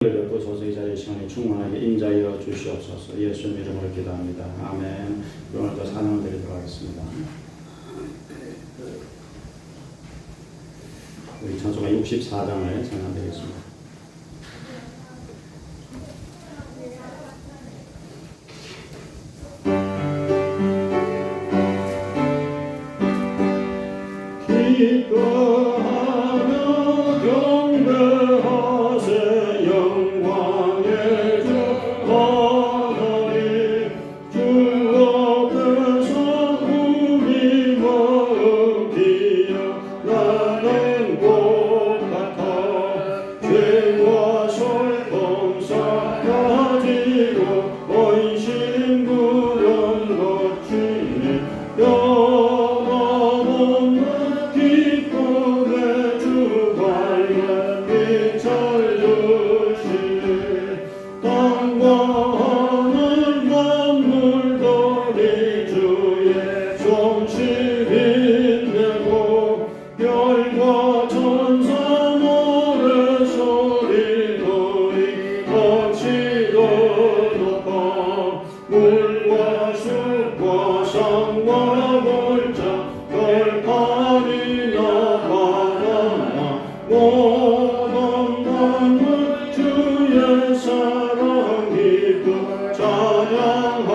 베푸소서. 이 자리의 시간에 충만하게 임자여 주시옵소서. 예수 이름으로 기도합니다. 아멘. 오늘도 찬양을 드리도록 하겠습니다. 우리 찬송가 64장을 찬양드리겠습니다. 기뻐하며 경배하세 영광의 주 하나님. 주 앞에서 우리 마음 피어나는 곳 같아 죄와 설범사 가지고 헌신 구원 거치니 기쁨의 주 밝은 빛을 주시니 땅과 하늘 만물들이 주의 솜씨 빛내고 별과 천사 노래소리 너희 억지도 높아 물과 숲과 산과 골짜 별파리나 바나나 모든 만물 주의 사랑 기쁨 찬양하여라.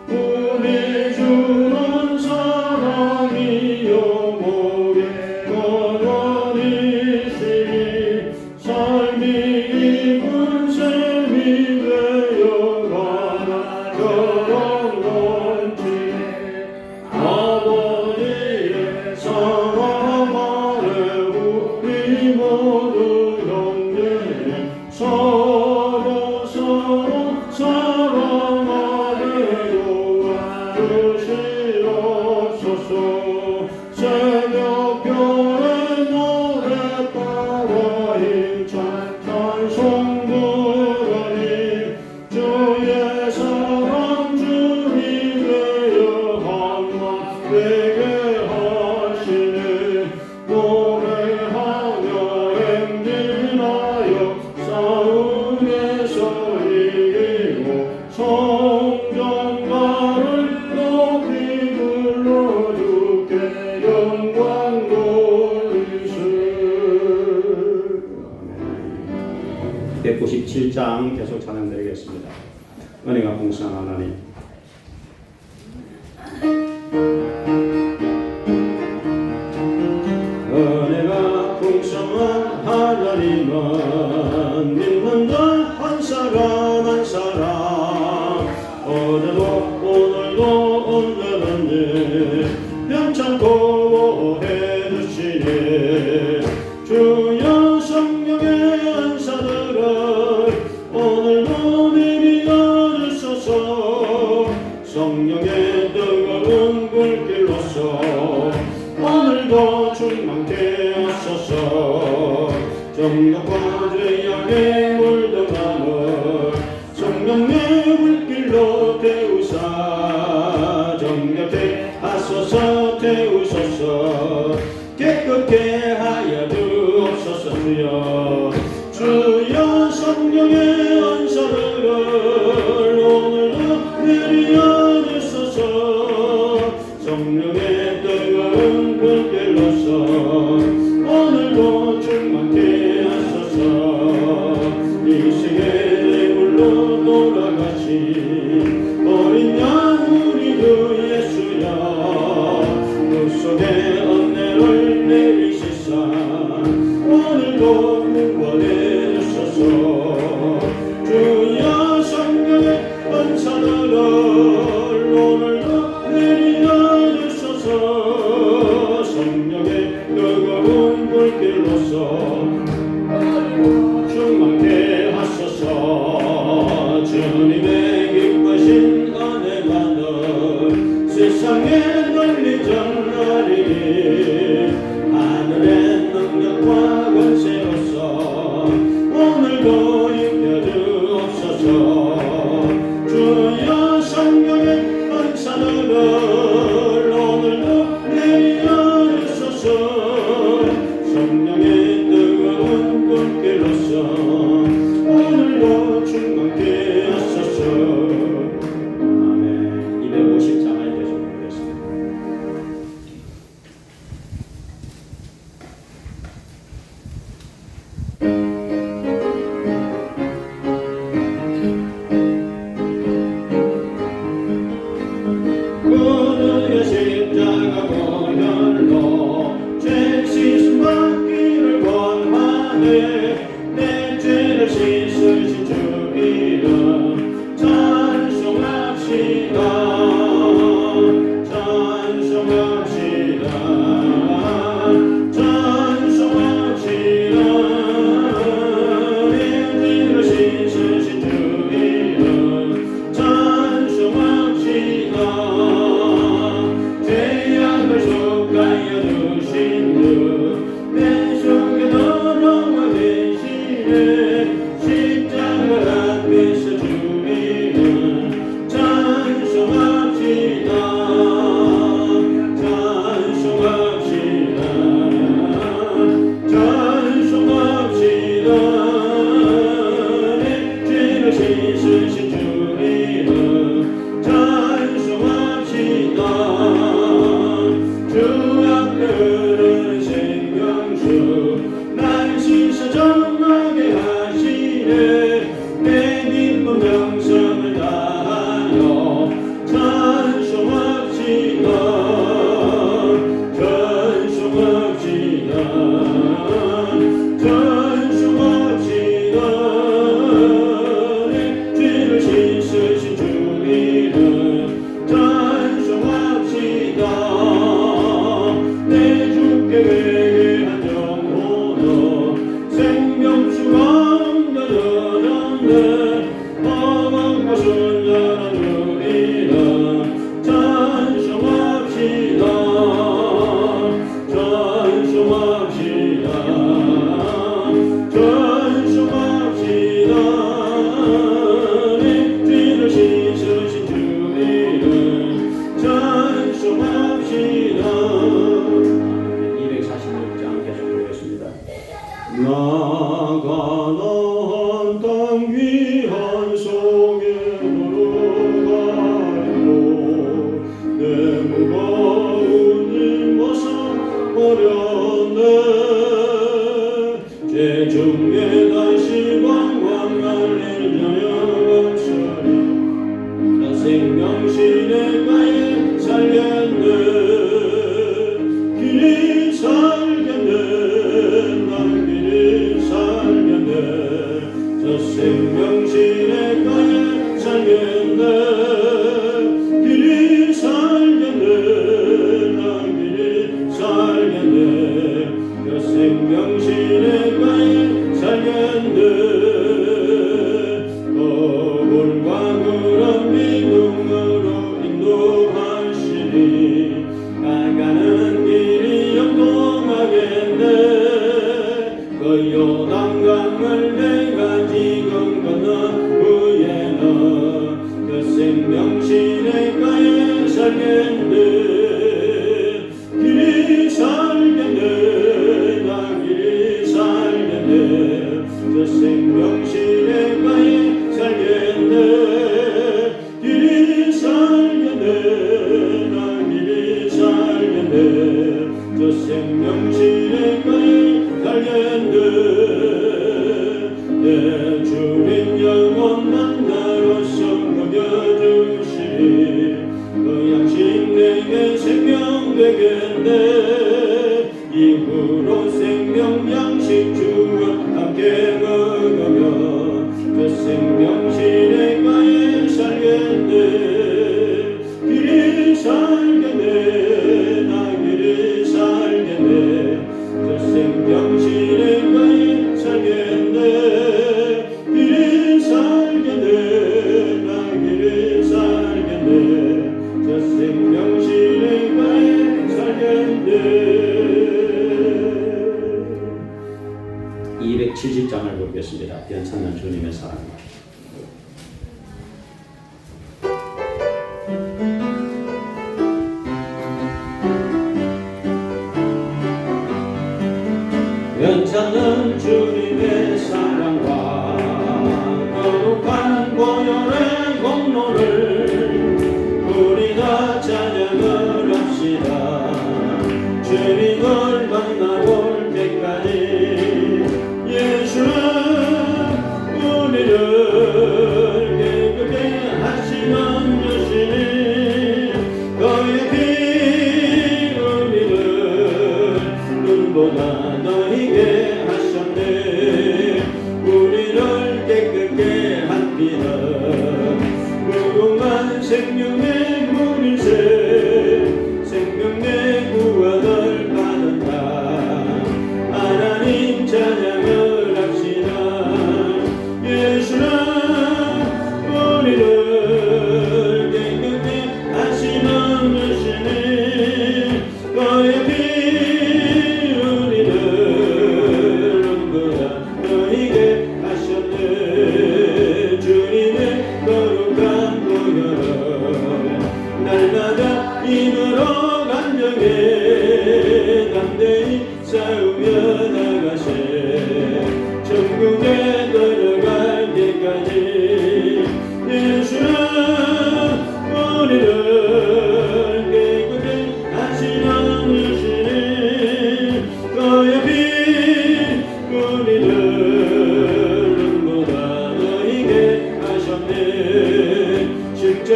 우리 주는 사랑이요 목에 거절이시니 삶이 입은 셈이 되어가나 저런 건지 아버지의 사랑 아래 우리 모두 형제 서로 사랑하게 도와주시옵소서. 새벽별의 노래 따라 힘찬 찬송 부르니 주의 사랑 주님 되어 한마 되게 하시니 노래하며 행진하여 싸움에서 이기고 성전가를 높이 불러 주께 영광 돌리세. 197장 계속 찬양드리겠습니다. 은혜가 풍성한 하나님, 은혜가 풍성한 하나님은 믿는 자 한 사람 한 사람 어제도 오늘도 언제든지 편찮고 해주시니 주여 성령의 은사들을 오늘도 미리 주소서. 성령의 뜨거운 불길로서 오늘도 충만케 하소서. 정욕과 죄악에 물들어가는 성령의 불길로 태우사 정력케 하소서. 태우소서. 깨끗게 하여 주옵소서. 주여 성령의 은사를 오늘도 내려 주소서. 성령의 뜨거운 불길로서 오늘도 충만케 하소서. 이 세계의 불로 돌아가신 어린 양 우리 주 예수야 그 속에 은혜를 내리시사 오늘도 구원해 주소서. 주여 성령의 은사들을 오늘도 내려 주소서. 성령의 뜨거운 불길로서 충만케 하소서. 주님의 기쁘신 은혜만은 세상에 널리 전하리니 하늘의 능력과 권세로서 오늘도 충만케 하소서. 아멘. 250장을 계속 보겠습니다. 그의 십자가 보혈로 죄 씻음 받기를 권하네. 내 죄를 씻으신 주 이름 찬송합시다. 찬송합시다. 찬송합시다. 내 죄를 씻으신 주 이름 찬송합시다. 죄악을 속하여 주신 주 내 속에 너로와 계시네. 십자가 앞에서 주 이름 찬송합시다. 찬송합시다. 찬송합시다. 내 죄를 씻으신 주 이름 찬송합시다. 주 앞에 흐르는 생명수 날 씻어 정하게 하시네. 내 기쁜 명성을 다하여 찬송합시다. 찬송합시다. 찬송합시다. 내 죄를 씻으신 주 이름 찬송합시다. 내 주께 회개한 영혼은 생명수가 넘겨졌네. 어망과 순전한 주 이름 찬송합시다. 찬송합시다. 찬송합시다. 내 죄를 씻으신 주 이름 찬송합시다. 246장 계속 보겠습니다. 나가는 땅 위한 송에 걸어가고 내 무거운 짐 벗어 버렸네. 죄 중에 다시 왕왕 알릴 저녁 없으리. 나 생명신의 가에 살겠네. 길이 살겠네. 난 길이 살겠네. 저 생명신의 가에 살겠네. 길이 살겠네. 난 길이 살겠네. 저 생명신의 가에 살겠네. 거울과 그런 믿음으로 인도하시니 나가는 길이 영통하겠네. 그 요단강을 내가 지금 건너 후에는 그 생명신의 가에 살겠네. 길이 살겠네. 나 길이 살겠네. 저 생명신의 가에 살겠네. 길이 살겠네. 나 길이 살겠네. 저 생명신의 가에 살겠네. 내 주님 영원 만나로서 먹여주시니 그 양식 내게 생명 되겠네. 이후로 생명 양식 주와 함께 먹으며 저 생명신의 가에 살겠네. 길이 살겠네. 나 길이 살겠네. 저 생명신의 가에 살겠네. 길이 살겠네. 나 길이 살겠네. 저 생명신의 가에 살겠네. 270장을 보겠습니다. 괜찮은 주님의 사랑. 괜찮은 주님의 사랑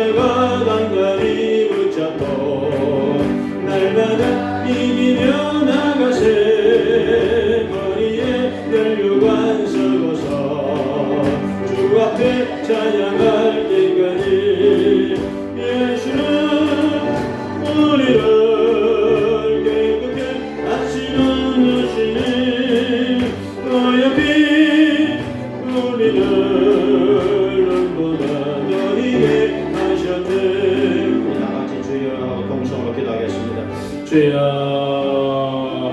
내가 단단히 붙잡고 날마다 이기며 나가세 거리에 멸류관 서고서 주 앞에 찬양할 때까지 예수는 우리를 깨끗게 하시는 주시니 어여삐 우리를 눈보다 너희게 하셨네. 다같이 주여 동성으로 기도하겠습니다. 주여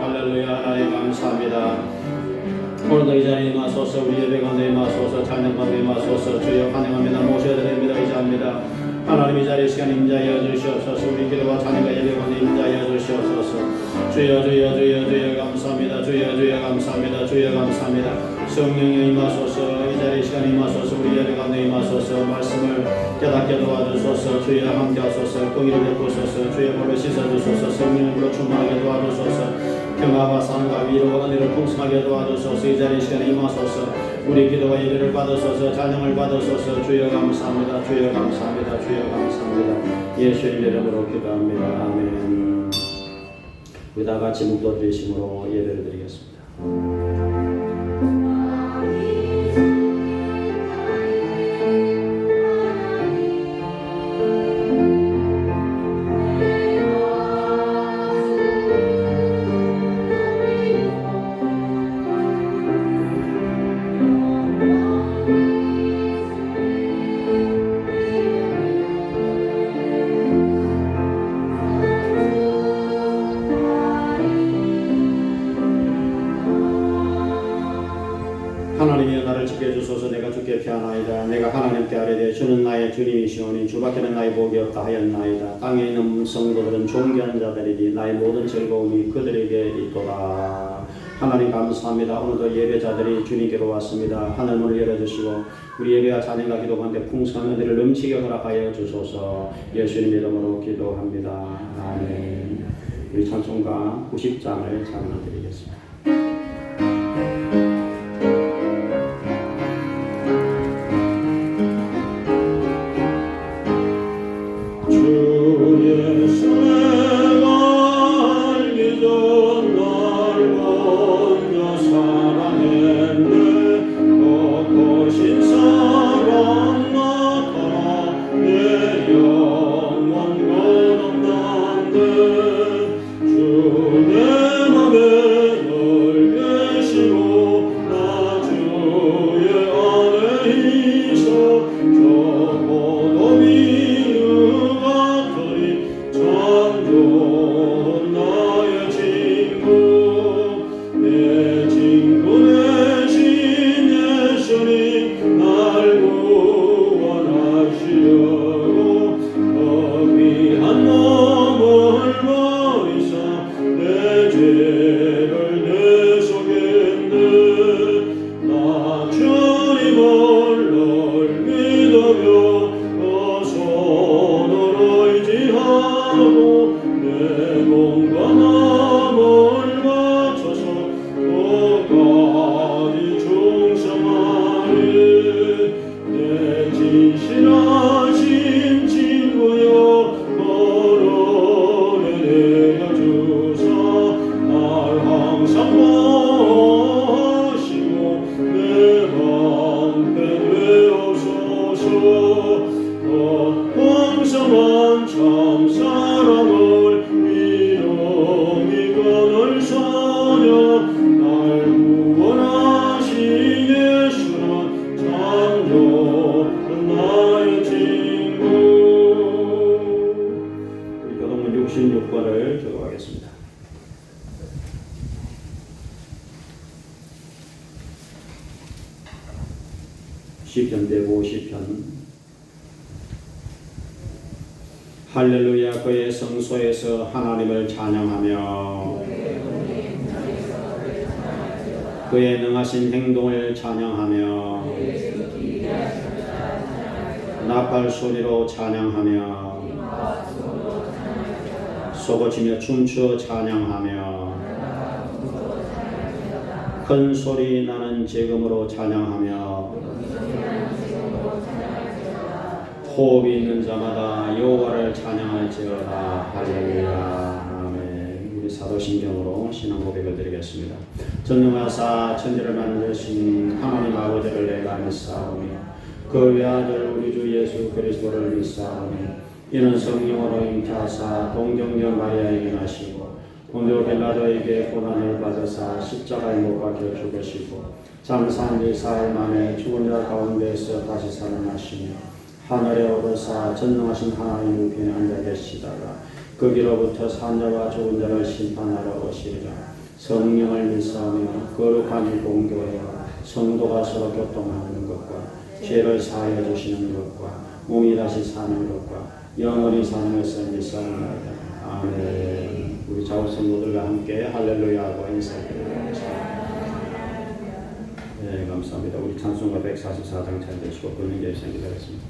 할렐루야. 하나님 감사합니다. 오늘도 이 자리에 임하소서. 우리 예배 가운데 임하소서. 찬양 가운데 임하소서. 주여 환영합니다. 모셔야 됩니다. 의지합니다. 하나님 이 자리에 시간 임자하여 주시옵소서. 우리 기도와 찬양과 예배 가운데 임자하여 주시옵소서. 주여 주여 주여 주여 감사합니다. 주여 주여 감사합니다. 주여 감사합니다. 성령이 임하소서. 이 자리에 시간 임하소서. 우리 예배 가운데 임하소서. 말씀을 깨닫게 도와주소서. 주여 함께하소서. 공의를 베푸소서. 주여 볼로 씻어주소서. 성령의 불로 충만하게 도와주소서. 평화와 사랑과 위로와 은혜를 풍성하게 도와주소서. 이 자리에 시간 임하소서. 우리 기도와 예배를 받으소서. 찬양을 받으소서. 주여 감사합니다. 주여 감사합니다. 주여 감사합니다. 예수님 이름으로 기도합니다. 아멘. 우리 다 같이 묵도 드리심으로 예배를 드리겠습니다. 하나님이여 나를 지켜주소서. 내가 주께 피하나이다. 내가 하나님께 아뢰되 주는 나의 주님이시오니 주밖에는 나의 복이 없다 하였나이다. 땅에 있는 성도들은 존귀한 자들이니 나의 모든 즐거움이 그들에게 있도다. 하나님 감사합니다. 오늘도 예배자들이 주님께로 왔습니다. 하늘 문을 열어주시고 우리 예배와 찬양과 기도 가운데 풍성한 은혜를 넘치게 허락하여 주소서. 예수님 이름으로 기도합니다. 아멘. 우리 찬송가 90장을 찬양드리겠습니다. 시편 150편. 할렐루야. 그의 성소에서 하나님을 찬양하며 그의 능하신 행동을 찬양하며 나팔 소리로 찬양하며 쏘고치며 춤추어 찬양하며 큰 소리 나는 재금으로 찬양하며 호흡이 있는 자마다 여호와를 찬양할지어다. 할렐루야. 아멘. 우리 사도신경으로 신앙 고백을 드리겠습니다. 전능하사 천지를 만드신 하나님 아버지를 내가 믿사오니 그 외아들 우리 주 예수 그리스도를 믿사오니 이는 성령으로 잉태하사 동정녀 마리아에게 나시고 본디오 빌라도에게 고난을 받으사 십자가에 못 박혀 죽으시고 잠산 지 사흘 만에 죽은 자 가운데서 다시 살아나시며 하늘에 오르사 전능하신 하나님 우편에 앉아 계시다가 거기로부터 산자와 죽은 자를 심판하러 오시리라. 성령을 믿사오며 거룩한 공교회와 성도가 서로 교통하는 것과 죄를 사하여 주시는 것과 몸이 다시 사는 것과 영원히 사는 것을 믿사옵나이다. 아멘. 우리 자우 성도들과 함께 할렐루야 하고 인사드리겠습니다. 네, 감사합니다. 우리 찬송가 144장 잘 되시고 권능계 입상 기도하겠습니다.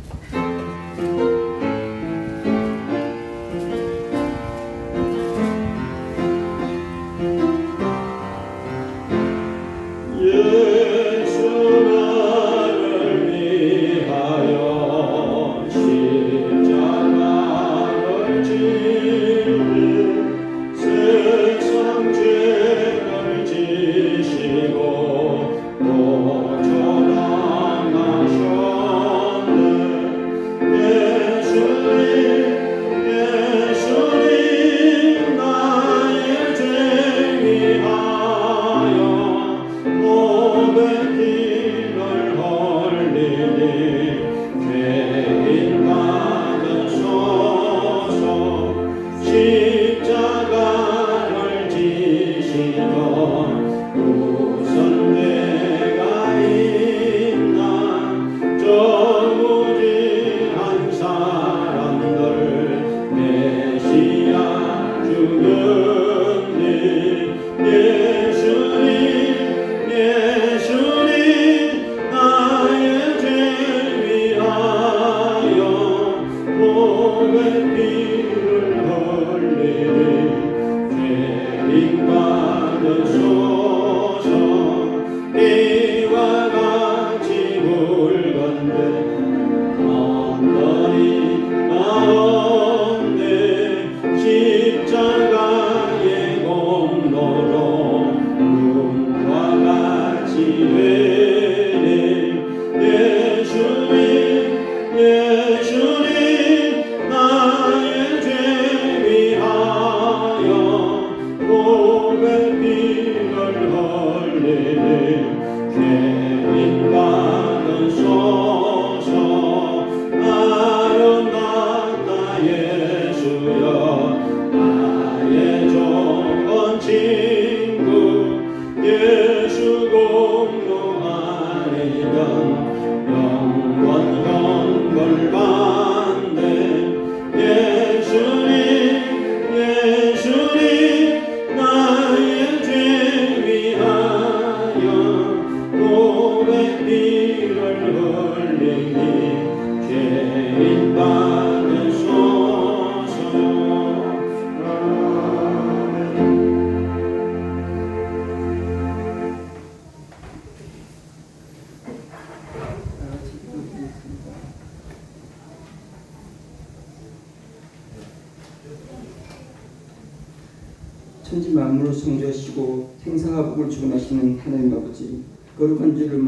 천지 만물을 창조하시고 생사가 복을 주관하시는 하나님 아버지, 거룩한 주를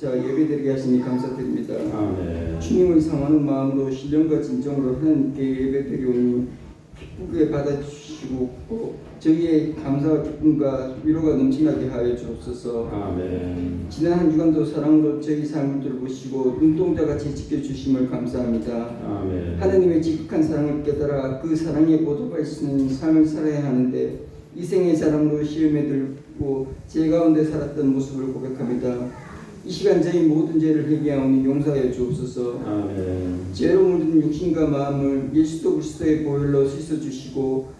예배드리게 하시니 감사드립니다. 아멘. 주님을 상하는 마음으로 신령과 진정으로 하나님께 예배드리오니 기쁘게 받아주시고 저희의 감사와 기쁨과 위로가 넘치나게 하여 주옵소서. 아멘. 지난 한 주간도 사랑으로 저희 삶을 돌보시고 눈동자같이 지켜주심을 감사합니다. 아멘. 하나님의 지극한 사랑을 깨달아 그 사랑에 보답할 수 있는 삶을 살아야 하는데 이 생의 사랑으로 시험에 들고 죄 가운데 살았던 모습을 고백합니다. 이 시간 저희 모든 죄를 회개하오니 용서하여 주옵소서. 아멘. 죄로 물든 육신과 마음을 예수 그리스도의 보혈로 씻어주시고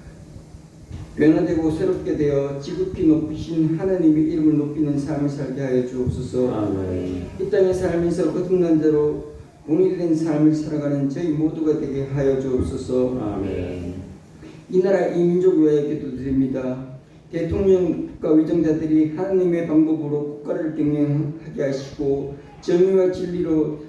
변화되고 새롭게 되어 지극히 높으신 하나님의 이름을 높이는 삶을 살게 하여 주옵소서. 아멘. 이 땅에 살면서 거듭난 자로 봉인된 삶을 살아가는 저희 모두가 되게 하여 주옵소서. 아멘. 이 나라 이 민족 위하여 기도드립니다. 대통령과 위정자들이 하나님의 방법으로 국가를 경영하게 하시고 정의와 진리로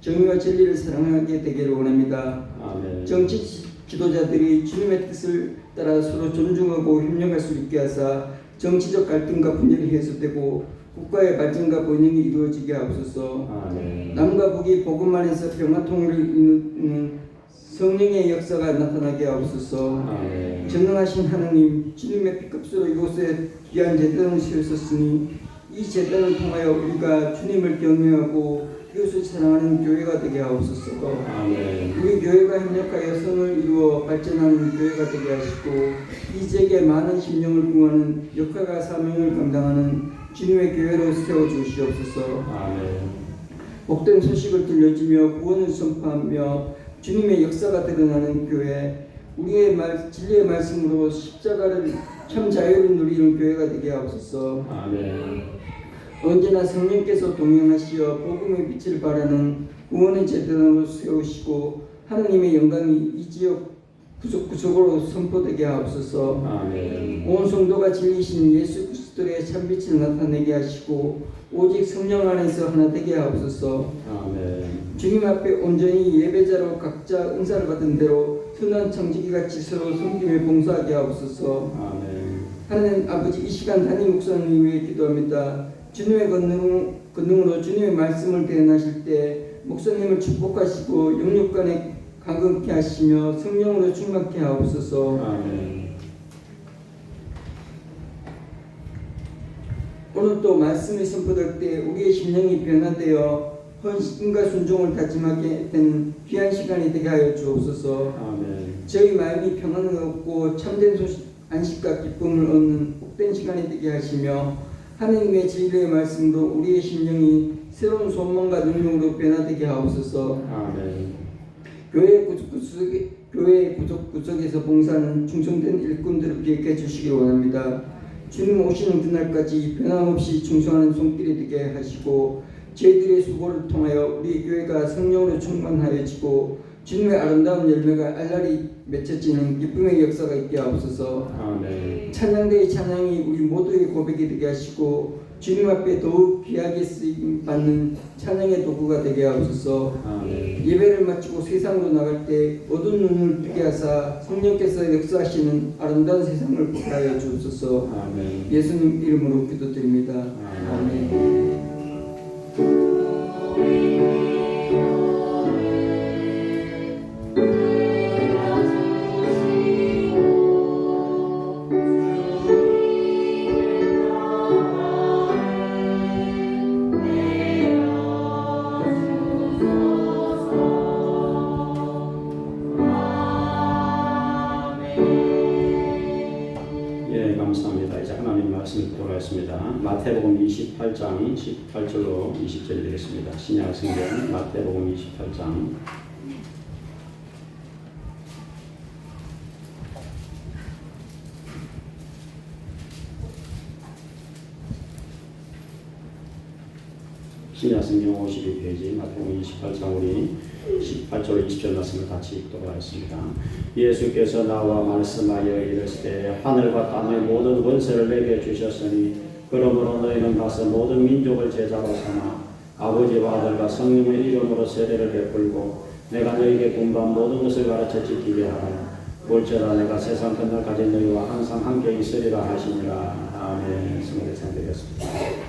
정의와 진리를 사랑하게 되기를 원합니다. 아멘. 정치 지도자들이 주님의 뜻을 따라 서로 존중하고 협력할 수 있게 하사 정치적 갈등과 분열이 해소되고 국가의 발전과 번영이 이루어지게 하옵소서. 아멘. 남과 북이 복음 안에서 평화 통일을 이루는 성령의 역사가 나타나게 하옵소서. 아멘. 전능하신 하나님, 주님의 피값으로 이곳에 귀한 제단을 세우셨으니 이 제단을 통하여 우리가 주님을 경외하고 이웃을 사랑하는 교회가 되게 하옵소서. 아멘. 우리 교회가 협력하여 선을 이루어 발전하는 교회가 되게 하시고 이 지역에 많은 심령을 구하는 역할과 사명을 감당하는 주님의 교회로 세워주시옵소서. 아멘. 복된 소식을 들려주며 구원을 선포하며 주님의 역사가 드러나는 교회, 우리의 진리의 말씀으로 십자가를 참 자유를 누리는 교회가 되게 하옵소서. 아멘. 언제나 성령께서 동행하시어 복음의 빛을 발하는 구원의 제단으로 세우시고 하나님의 영광이 이 지역 구석구석으로 선포되게 하옵소서. 아멘. 온 성도가 진리신 예수 그리스도의 참빛을 나타내게 하시고 오직 성령 안에서 하나 되게 하옵소서. 아멘. 주님 앞에 온전히 예배자로 각자 은사를 받은 대로 순한 청지기같이 서로 섬김에 봉사하게 하옵소서. 아멘. 하나님 아버지, 이 시간 담임 목사님 위해 기도합니다. 주님의 권능으로 주님의 말씀을 대언하실 때 목사님을 축복하시고 영육간에 강건케 하시며 성령으로 충만케 하옵소서. 아멘. 오늘 또 말씀이 선포될 때 우리의 심령이 변화되어 헌신과 순종을 다짐하게 된 귀한 시간이 되게 하여 주옵소서. 아멘. 저희 마음이 평안을 얻고 참된 안식과 기쁨을 얻는 복된 시간이 되게 하시며 하나님의 진리의 말씀으로 우리의 심령이 새로운 소망과 능력으로 변화되게 하옵소서. 아멘. 교회 구석구석에서 봉사하는 충성된 일꾼들을 기억해 주시기 원합니다. 주님 오시는 그날까지 변함없이 충성하는 손길이 되게 하시고 저희들의 수고를 통하여 우리 교회가 성령으로 충만하여지고 주님의 아름다운 열매가 알알이 맺혀지는 기쁨의 역사가 있게 하옵소서. 아멘. 찬양대의 찬양이 우리 모두의 고백이 되게 하시고 주님 앞에 더욱 귀하게 쓰임 받는 찬양의 도구가 되게 하옵소서. 아멘. 예배를 마치고 세상으로 나갈 때 어두운 눈을 뜨게 하사 성령께서 역사하시는 아름다운 세상을 보게 하여 주옵소서. 아멘. 예수님 이름으로 기도드립니다. 아멘. 예, 감사합니다. 이제 하나님 말씀 듣도록 하겠습니다. 마태복음 28장 18절로 20절이 되겠습니다. 신약 성경 마태복음 28장 신약 성경 52페이지 마태복음 28장 우리 18절 20절 말씀을 같이 읽도록 하겠습니다. 예수께서 나와 말씀하여 이르시되 하늘과 땅의 모든 권세를 내게 주셨으니 그러므로 너희는 가서 모든 민족을 제자로 삼아 아버지와 아들과 성령의 이름으로 세례를 베풀고 내가 너희에게 분부한 모든 것을 가르쳐 지키게 하라. 볼지어다 내가 세상 끝날까지 너희와 항상 함께 있으리라 하시니라. 아멘. 성령의 상대였습니다.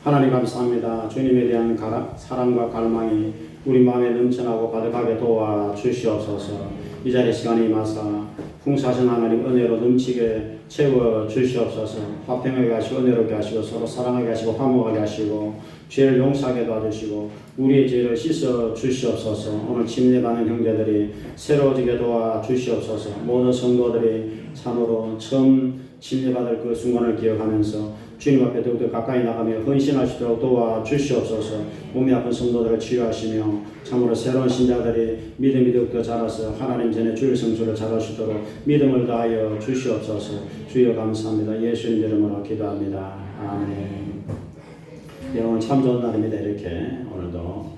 하나님 감사합니다. 주님에 대한 사랑과 갈망이 우리 마음에 넘쳐나고 가득하게 도와 주시옵소서. 이 자리 시간에 임하사 풍성하신 하나님 은혜로 넘치게 채워 주시옵소서. 화평하게 하시고 은혜롭게 하시고 서로 사랑하게 하시고 화목하게 하시고 죄를 용서하게 도와주시고 우리의 죄를 씻어 주시옵소서. 오늘 침례받는 형제들이 새로워지게 도와 주시옵소서. 모든 성도들이 참으로 처음 침례받을 그 순간을 기억하면서 주님 앞에 더욱더 가까이 나가며 헌신할 수 있도록 도와 주시옵소서. 몸이 아픈 성도들을 치유하시며 참으로 새로운 신자들이 믿음이 더욱더 자라서 하나님 전에 주일 성수를 잘할 수 있도록 믿음을 다하여 주시옵소서. 주여 감사합니다. 예수님 이름으로 기도합니다. 아멘. 네, 오늘 참 좋은 날입니다. 이렇게 오늘도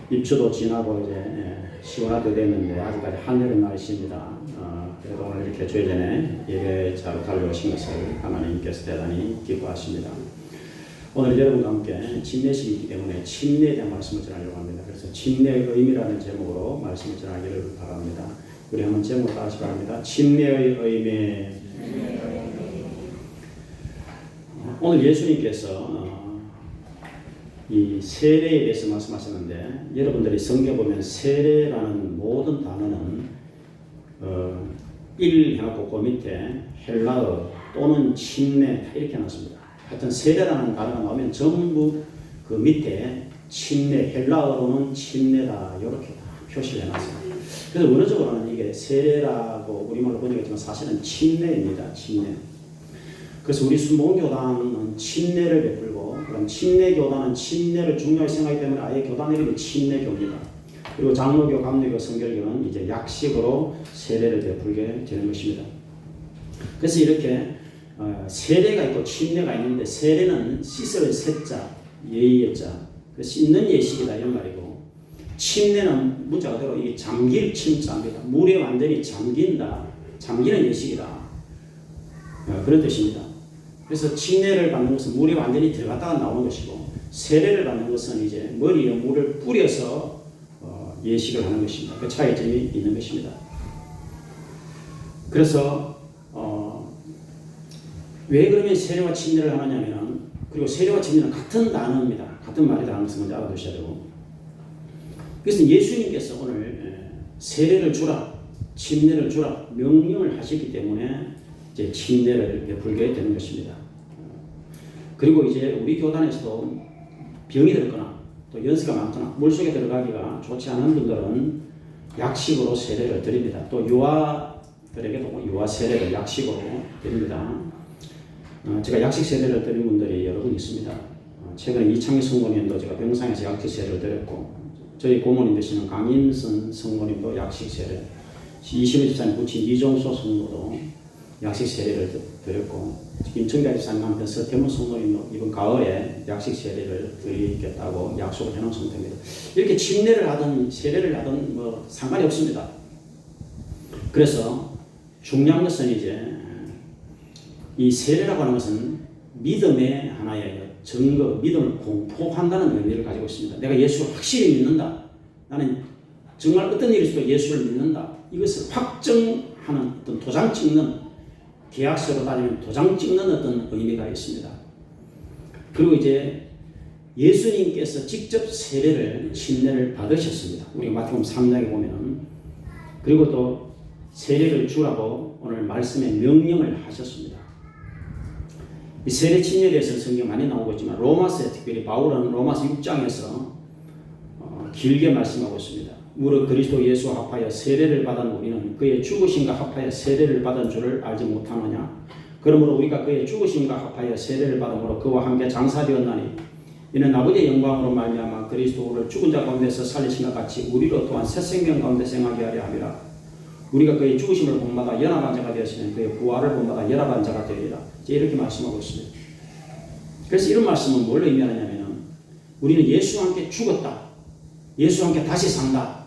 입추도 지나고 이제 시원하게 됐는데 아직까지 한여름 날씨입니다. 그래도 오늘 이렇게 주의 전에 예배자로 달려오신 것을 하나님께서 대단히 기뻐하십니다. 오늘 여러분과 함께 침례식이 있기 때문에 침례에 대한 말씀을 전하려고 합니다. 그래서 침례의 의미라는 제목으로 말씀을 전하기를 바랍니다. 우리 한번 제목을 다시 바랍니다. 침례의 의미. 오늘 예수님께서 이 세례에 대해서 말씀하셨는데 여러분들이 성경 보면 세례라는 모든 단어는 1 해갖고 그 밑에 헬라어 또는 침례 이렇게 나왔습니다. 하여튼 세례라는 단어가 나오면 전부 그 밑에 침례 헬라어로는 침례다 이렇게 다 표시를 해놨습니다. 그래서 원어적으로는 이게 세례라고 우리말로 번역했지만 사실은 침례입니다. 침례. 그래서 우리 순복음교단은 침례를 베풀고 그럼 침례교단은 침례를 중요하게 생각하기 때문에 아예 교단 이름이 침례교입니다. 그리고 장로교, 감리교, 성결교는 이제 약식으로 세례를 베풀게 되는 것입니다. 그래서 이렇게 세례가 있고 침례가 있는데 세례는 씻을 세자, 예의의 자, 씻는 예식이다 이런 말이고 침례는 문자 그대로 이게 잠길 침자입니다. 물에 완전히 잠긴다, 잠기는 예식이다 그런 뜻입니다. 그래서 침례를 받는 것은 물이 완전히 들어갔다가 나오는 것이고 세례를 받는 것은 이제 머리에 물을 뿌려서 예식을 하는 것입니다. 그 차이점이 있는 것입니다. 그래서 왜 그러면 세례와 침례를 하느냐면 그리고 세례와 침례는 같은 단어입니다. 같은 말이라는 것을 먼저 알아두셔야 되고 그래서 예수님께서 오늘 세례를 주라, 침례를 주라 명령을 하셨기 때문에 이제 침례를 베풀게 되는 것입니다. 그리고 이제 우리 교단에서도 병이 들거나 또 연세가 많거나 물속에 들어가기가 좋지 않은 분들은 약식으로 세례를 드립니다. 또 유아들에게도 유아 세례를 약식으로 드립니다. 제가 약식 세례를 드린 분들이 여러 분 있습니다. 최근에 이창희 성모님도 제가 병상에서 약식 세례를 드렸고 저희 고모님 되시는 강인선 성모님도 약식 세례 20일 집사님 부친 이종소 성모도 약식 세례를 드렸고 김청자 집사님 남편 서태문 성모님도 이번 가을에 약식 세례를 드리겠다고 약속을 해놓은 상태입니다. 이렇게 침례를 하든 세례를 하든 뭐 상관이 없습니다. 그래서 중요한 것은 이제 이 세례라고 하는 것은 믿음의 하나의 증거, 믿음을 공포한다는 의미를 가지고 있습니다. 내가 예수를 확실히 믿는다. 나는 정말 어떤 일이 있어도 예수를 믿는다. 이것을 확정하는 어떤 도장 찍는 계약서로 따지면 도장 찍는 어떤 의미가 있습니다. 그리고 이제 예수님께서 직접 세례를 침례를 받으셨습니다. 우리가 마태복음 3장에 보면은 그리고 또 세례를 주라고 오늘 말씀에 명령을 하셨습니다. 이 세례 침례에 대해서 성경 많이 나오고 있지만 로마서에 특별히 바울은 로마서 6장에서 길게 말씀하고 있습니다. 무릇 그리스도 예수와 합하여 세례를 받은 우리는 그의 죽으심과 합하여 세례를 받은 줄을 알지 못하느냐. 그러므로 우리가 그의 죽으심과 합하여 세례를 받음으로 그와 함께 장사되었나니 이는 아버지의 영광으로 말미암아 그리스도를 죽은 자 가운데서 살리신 것 같이 우리로 또한 새 생명 가운데 생하게 하려 함이라. 우리가 그의 죽으심을 본받아 연합한 자가 되었으면 그의 부활을 본받아 연합한 자가 되리라. 이렇게 말씀하고 있습니다. 그래서 이런 말씀은 뭘 의미하냐면 우리는 예수와 함께 죽었다. 예수와 함께 다시 산다.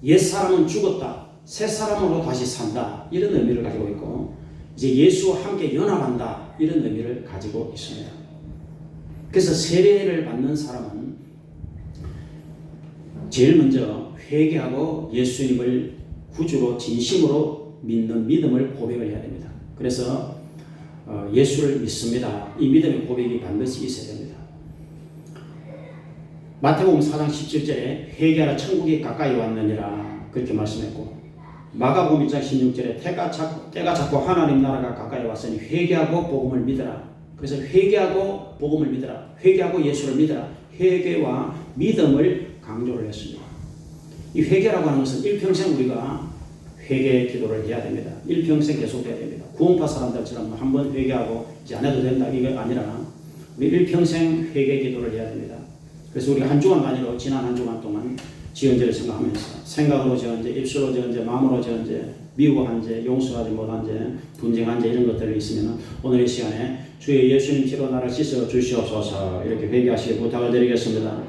옛 사람은 죽었다. 새 사람으로 다시 산다. 이런 의미를 가지고 있고 이제 예수와 함께 연합한다. 이런 의미를 가지고 있습니다. 그래서 세례를 받는 사람은 제일 먼저 회개하고 예수님을 구주로 진심으로 믿는 믿음을 고백을 해야 됩니다. 그래서 예수를 믿습니다. 이 믿음의 고백이 반드시 있어야 됩니다. 마태복음 4장 17절에 회개하라 천국이 가까이 왔느니라 그렇게 말씀했고, 마가복음 1장 16절에 때가 잡고 하나님 나라가 가까이 왔으니 회개하고 복음을 믿으라. 그래서 회개하고 복음을 믿으라. 회개하고 예수를 믿으라. 회개와 믿음을 강조를 했습니다. 이 회개라고 하는 것은 일평생 우리가 회개 기도를 해야 됩니다. 일평생 계속해야 됩니다. 구원파 사람들처럼 한번 회개하고 이제 안 해도 된다 이게 아니라 우리 일평생 회개 기도를 해야 됩니다. 그래서 우리가 한 주간 단위로 지난 한 주간 동안 지은죄를 생각하면서 생각으로 지은 죄, 입술로 지은 죄, 마음으로 지은 죄, 미워한 죄, 용서하지 못한 죄, 분쟁한 죄 이런 것들이 있으면 오늘 이 시간에 주의 예수님 피로 나를 씻어 주시옵소서 이렇게 회개하시길 부탁을 드리겠습니다.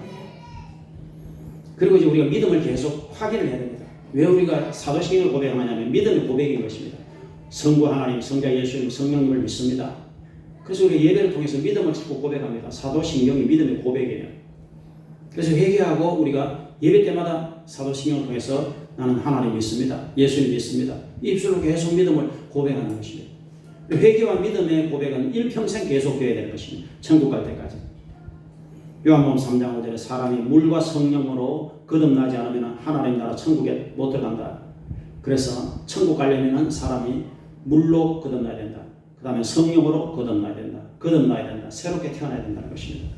그리고 이제 우리가 믿음을 계속 확인을 해야 됩니다. 왜 우리가 사도신경을 고백하냐면 믿음의 고백인 것입니다. 성부 하나님, 성자 예수님, 성령님을 믿습니다. 그래서 우리가 예배를 통해서 믿음을 자꾸 고백합니다. 사도신경이 믿음의 고백이에요. 그래서 회개하고 우리가 예배 때마다 사도신경을 통해서 나는 하나님 믿습니다. 예수님 믿습니다. 입술로 계속 믿음을 고백하는 것입니다. 회개와 믿음의 고백은 일평생 계속되어야 될 것입니다. 천국 갈 때까지. 요한복음 3장 5절에 사람이 물과 성령으로 거듭나지 않으면 하나님 나라 천국에 못 들어간다. 그래서 천국 가려면 사람이 물로 거듭나야 된다. 그 다음에 성령으로 거듭나야 된다. 거듭나야 된다. 새롭게 태어나야 된다는 것입니다.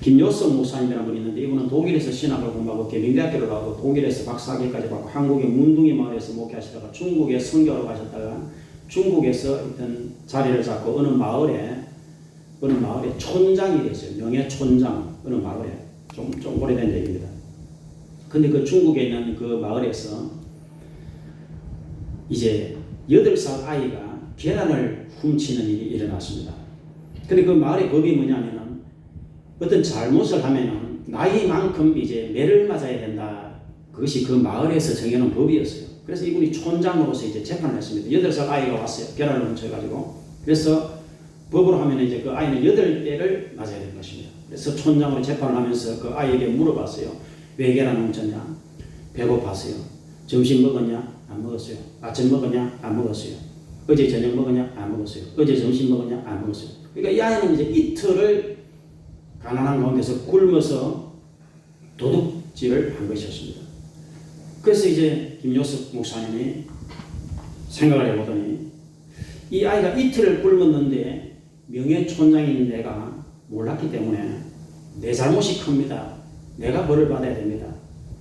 김요섭 목사님이라는 분이 있는데 이분은 독일에서 신학을 공부하고 계명대학교를 가고 독일에서 박사학위까지 받고 한국의 문둥이 마을에서 목회하시다가 중국에 선교로 가셨다가 중국에서 어떤 자리를 잡고 어느 마을에 촌장이 됐어요. 명예 촌장 어느 마을에 좀 오래된 얘기입니다. 근데 그 중국에 있는 그 마을에서 이제 8살 아이가 계란을 훔치는 일이 일어났습니다. 근데 그 마을의 법이 뭐냐면은 어떤 잘못을 하면은 나이만큼 이제 매를 맞아야 된다. 그것이 그 마을에서 정해놓은 법이었어요. 그래서 이분이 촌장으로서 이제 재판을 했습니다. 8살 아이가 왔어요. 계란을 훔쳐가지고. 그래서 법으로 하면 이제 그 아이는 8대를 맞아야 되는 것입니다. 그래서 촌장으로 재판을 하면서 그 아이에게 물어봤어요. 왜 계란을 훔쳤냐? 배고팠어요. 점심 먹었냐? 안 먹었어요. 아침 먹었냐? 안 먹었어요. 어제 저녁 먹었냐? 안 먹었어요. 어제 점심 먹었냐? 안 먹었어요. 그러니까 이 아이는 이제 이틀을 가난한 가운데서 굶어서 도둑질을 한 것이었습니다. 그래서 이제 김요섭 목사님이 생각을 해보더니 이 아이가 이틀을 굶었는데 명예촌장인 내가 몰랐기 때문에 내 잘못이 큽니다. 내가 벌을 받아야 됩니다.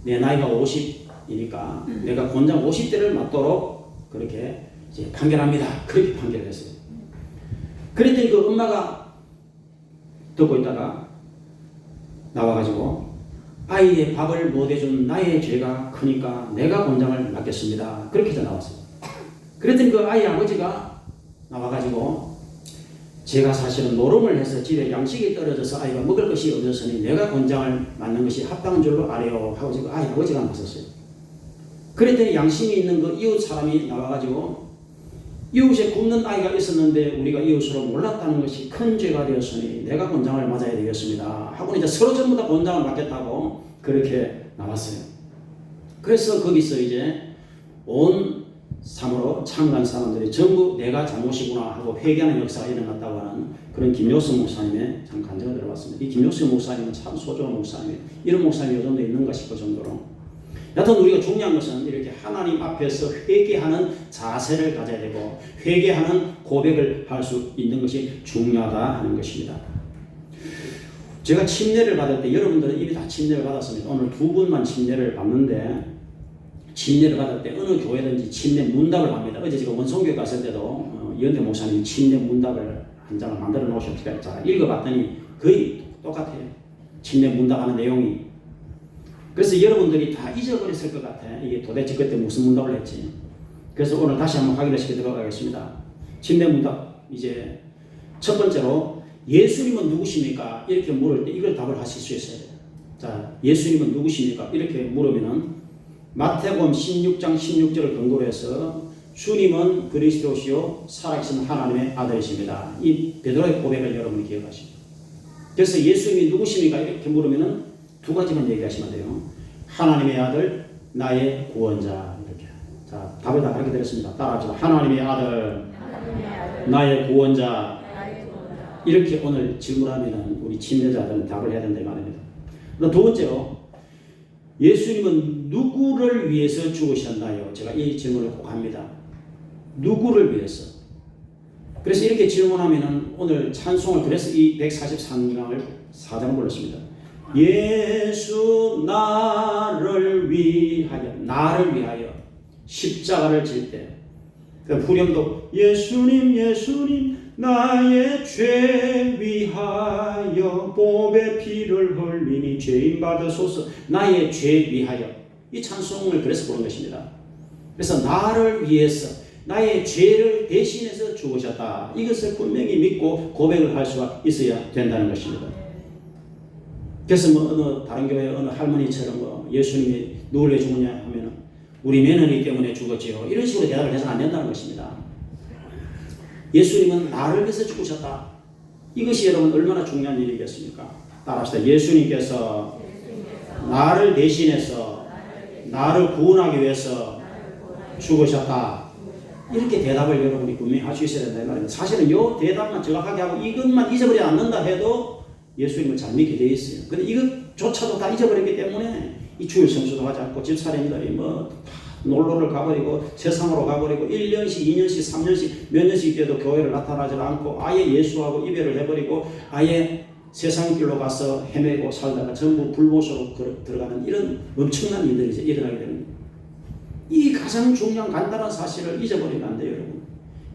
내 나이가 50이니까 내가 곤장 50대를 맞도록 그렇게 이제 판결합니다. 그렇게 판결을 했어요. 그랬더니 그 엄마가 듣고 있다가 나와가지고 아이의 밥을 못 해준 나의 죄가 크니까 내가 곤장을 맡겠습니다. 그렇게 해서 나왔어요. 그랬더니 그 아이 아버지가 나와가지고 제가 사실은 노름을 해서 집에 양식이 떨어져서 아이가 먹을 것이 없었으니 내가 곤장을 맡는 것이 합당한 줄로 아래요 하고 지금 아이 아버지가 나섰어요. 그랬더니 양심이 있는 그 이웃 사람이 나와가지고 이웃에 굶는 아이가 있었는데 우리가 이웃으로 몰랐다는 것이 큰 죄가 되었으니 내가 곤장을 맞아야 되겠습니다 하고 이제 서로 전부 다 곤장을 맞겠다고 그렇게 나왔어요. 그래서 거기서 이제 온 삶으로 참가한 사람들이 전부 내가 잘못이구나 하고 회개하는 역사가 일어났다고 하는 그런 김요섭 목사님의 참 간증을 들어봤습니다. 이 김요섭 목사님은 참 소중한 목사님이에요. 이런 목사님이 요즘도 있는가 싶을 정도로. 여튼 우리가 중요한 것은 이렇게 하나님 앞에서 회개하는 자세를 가져야 되고 회개하는 고백을 할 수 있는 것이 중요하다 하는 것입니다. 제가 침례를 받을 때 여러분들은 이미 다 침례를 받았습니다. 오늘 2분만 침례를 받는데 침례를 받을 때 어느 교회든지 침례 문답을 합니다. 어제 제가 원성교회 갔을 때도 이현대 목사님이 침례 문답을 한 장을 만들어 놓으셨어요. 자, 읽어봤더니 거의 똑같아요. 침례 문답하는 내용이. 그래서 여러분들이 다 잊어버렸을 것 같아. 이게 도대체 그때 무슨 문답을 했지. 그래서 오늘 다시 한번 확인을 시켜 들어가겠습니다. 침례 문답 이제 첫 번째로 예수님은 누구십니까? 이렇게 물을 때 이걸 답을 하실 수 있어야 돼요. 자, 예수님은 누구십니까? 이렇게 물으면은 마태복음 16장 16절을 근거로 해서 주님은 그리스도시요 살아계신 하나님의 아들이십니다. 이 베드로의 고백을 여러분이 기억하십시오. 그래서 예수님이 누구십니까? 이렇게 물으면은 2가지만 얘기하시면 돼요. 하나님의 아들, 나의 구원자. 이렇게. 자, 답을 다 그렇게 드렸습니다. 따라합시다. 하나님의 아들, 나의 구원자. 이렇게 오늘 질문하면 우리 침례자들은 답을 해야 된다 이 말입니다. 두 번째로 예수님은 누구를 위해서 죽으셨나요? 제가 이 질문을 꼭 합니다. 누구를 위해서? 그래서 이렇게 질문하면 오늘 찬송을 그래서 이 143장을 4장을 불렀습니다. 예수 나를 위하여 십자가를 질 때 후렴도 예수님 예수님 나의 죄 위하여 보배 피를 흘리니 죄인 받으소서. 나의 죄 위하여. 이 찬송을 그래서 부른 것입니다. 그래서 나를 위해서 나의 죄를 대신해서 죽으셨다. 이것을 분명히 믿고 고백을 할 수가 있어야 된다는 것입니다. 그래서 어느 다른 교회 어느 할머니처럼 예수님이 누굴 왜 죽느냐 하면 우리 며느리 때문에 죽었지요. 이런 식으로 대답을 해서는 안 된다는 것입니다. 예수님은 나를 위해서 죽으셨다. 이것이 여러분 얼마나 중요한 일이겠습니까? 따라합시다. 예수님께서 나를 대신해서 나를 구원하기 위해서 죽으셨다. 이렇게 대답을 여러분이 분명히 할 수 있어야 된다 이 말입니다. 사실은 이 대답만 정확하게 하고 이것만 잊어버리지 않는다 해도 예수님을 잘 믿게 되어 있어요. 근데 이것조차도 다 잊어버렸기 때문에 이 주일 성수도 하지 않고 집사람들이 놀러를 가버리고 세상으로 가버리고 1년씩 2년씩 3년씩 몇 년씩 돼도 교회를 나타나지 않고 아예 예수하고 이별을 해버리고 아예 세상 길로 가서 헤매고 살다가 전부 불못으로 들어가는 이런 엄청난 일들이 이제 일어나게 됩니다. 이 가장 중요한 간단한 사실을 잊어버리면 안 돼요, 여러분.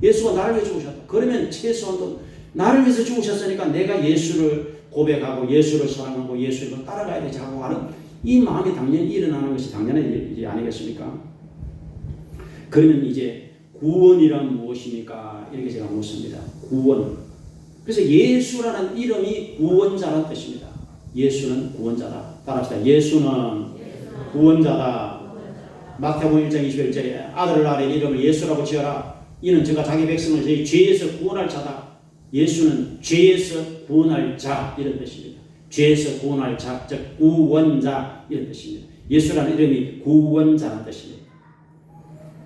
예수가 나를 위해 죽으셨다. 그러면 최소한도 나를 위해서 죽으셨으니까 내가 예수를 고백하고 예수를 사랑하고 예수를 따라가야 되지 하고 하는 이 마음이 당연히 일어나는 것이 당연한 일이 아니겠습니까? 그러면 이제 구원이란 무엇입니까? 이렇게 제가 묻습니다. 구원. 그래서 예수라는 이름이 구원자라는 뜻입니다. 예수는 구원자다. 따라합시다. 예수는 구원자다. 마태복음 1장 21절에 아들을 낳으리 이름을 예수라고 지어라. 이는 저가 자기 백성을 저희 죄에서 구원할 자다. 예수는 죄에서 구원할 자 이런 뜻입니다. 죄에서 구원할 자, 즉 구원자 이런 뜻입니다. 예수라는 이름이 구원자라는 뜻입니다.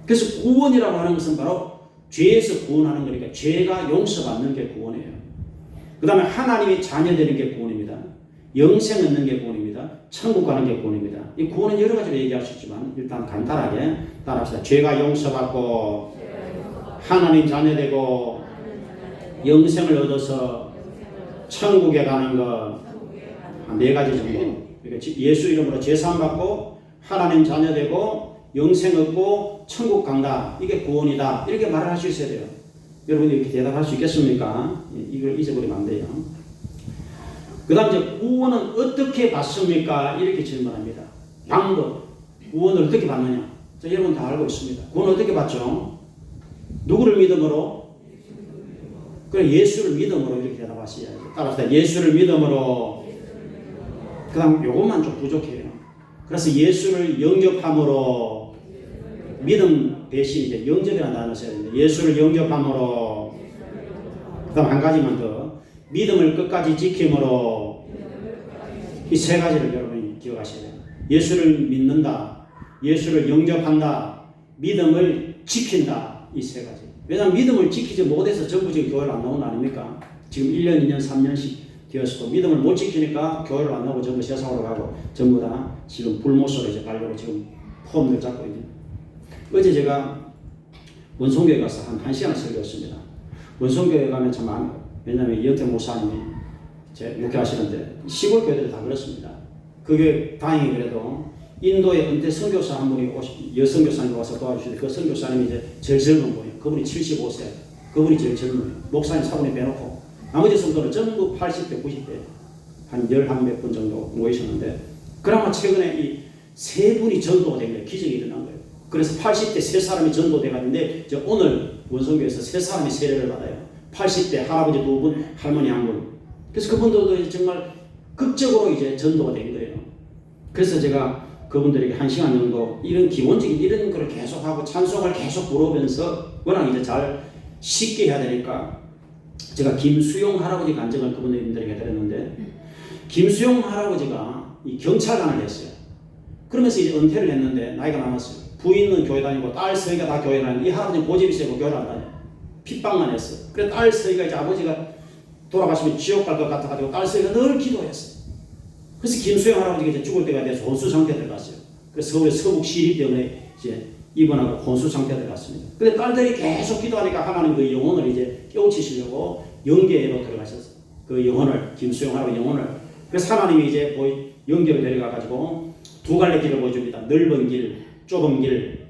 그래서 구원이라고 하는 것은 바로 죄에서 구원하는 거니까 죄가 용서받는 게 구원이에요. 그 다음에 하나님이 자녀되는 게 구원입니다. 영생 얻는 게 구원입니다. 천국 가는 게 구원입니다. 이 구원은 여러 가지로 얘기할 수 있지만 일단 간단하게 따라합시다. 죄가 용서받고 하나님 자녀되고 영생을 얻어서 천국에 가는 것 한 4가지 정도. 예수 이름으로 제사함 받고 하나님 자녀되고 영생 얻고 천국 간다. 이게 구원이다. 이렇게 말을 할 수 있어야 돼요. 여러분이 이렇게 대답할 수 있겠습니까? 이걸 잊어버리면 안 돼요. 그 다음 이제 구원은 어떻게 받습니까? 이렇게 질문합니다. 방법. 구원을 어떻게 받느냐? 여러분 다 알고 있습니다. 구원을 어떻게 받죠? 누구를 믿음으로? 그래 예수를 믿음으로 이렇게 대답하셔야죠. 따라서 예수를 믿음으로. 그 다음 요것만 좀 부족해요. 그래서 예수를 영접함으로 믿음 대신 이제 영접이라는 단어 써야 됩니다. 예수를 영접함으로. 그 다음 한 가지만 더. 믿음을 끝까지 지킴으로. 이 3가지를 여러분이 기억하셔야 돼요. 예수를 믿는다. 예수를 영접한다. 믿음을 지킨다. 이 3가지. 왜냐하면 믿음을 지키지 못해서 전부 지금 교회를 안 나오는 거 아닙니까? 지금 1년, 2년, 3년씩 되었고 믿음을 못 지키니까 교회를 안 나오고 전부 세상으로 가고 전부 다 지금 불못으로 이제 가려고 지금 폼을 잡고 있는. 어제 제가 원송교회 가서 한 1시간을 설교했습니다. 원송교회 가면 참 많아요. 왜냐하면 이영태 목사님이 제 목회하시는데 시골 교회들이 다 그렇습니다. 그게 다행히 그래도 인도의 은퇴 선교사 한 분이 여성 교사님이 와서 도와주시는데 그 선교사님이 이제 제일 젊은 분이에요. 그분이 75세. 그분이 제일 젊어요. 목사님 사분에 빼놓고 나머지 성도는 전부 80대, 90대 한 11몇 분 정도 모이셨는데 그나마 최근에 이 3분이 전도가 된 거예요. 기적이 일어난 거예요. 그래서 80대 3사람이 전도돼 갔는데 오늘 원성교에서 3사람이 세례를 받아요. 80대 할아버지 2분, 할머니 1분. 그래서 그분들도 정말 극적으로 이제 전도가 된 거예요. 그래서 제가 그분들에게 1시간 정도 이런 기본적인 이런 걸 계속하고 찬송을 계속 부르면서 워낙 이제 잘 쉽게 해야 되니까 제가 김수용 할아버지 간증을 그분들에게 드렸는데 김수용 할아버지가 이 경찰관을 했어요. 그러면서 이제 은퇴를 했는데 나이가 많았어요. 부인은 교회 다니고 딸 3개가 다 교회 다니고 이 할아버지는 고집이 세고 교회를 안 다녀요. 핍박만 했어. 그래 딸 서희가 이제 아버지가 돌아가시면 지옥 갈 것 같아가지고 딸 서희가 늘 기도했어. 그래서 김수영 할아버지가 이제 죽을 때가 돼서 혼수 상태에 들어갔어요. 그래서 서울의 서북 시립병원에 이제 입원하고 혼수 상태에 들어갔습니다. 근데 딸들이 계속 기도하니까 하나님 그 영혼을 이제 깨우치시려고 영계로 들어가셨어요. 그 영혼을, 김수영 할아버지 영혼을. 그래서 하나님이 이제 영계로 데려가가지고 두 갈래 길을 보여줍니다. 넓은 길, 좁은 길.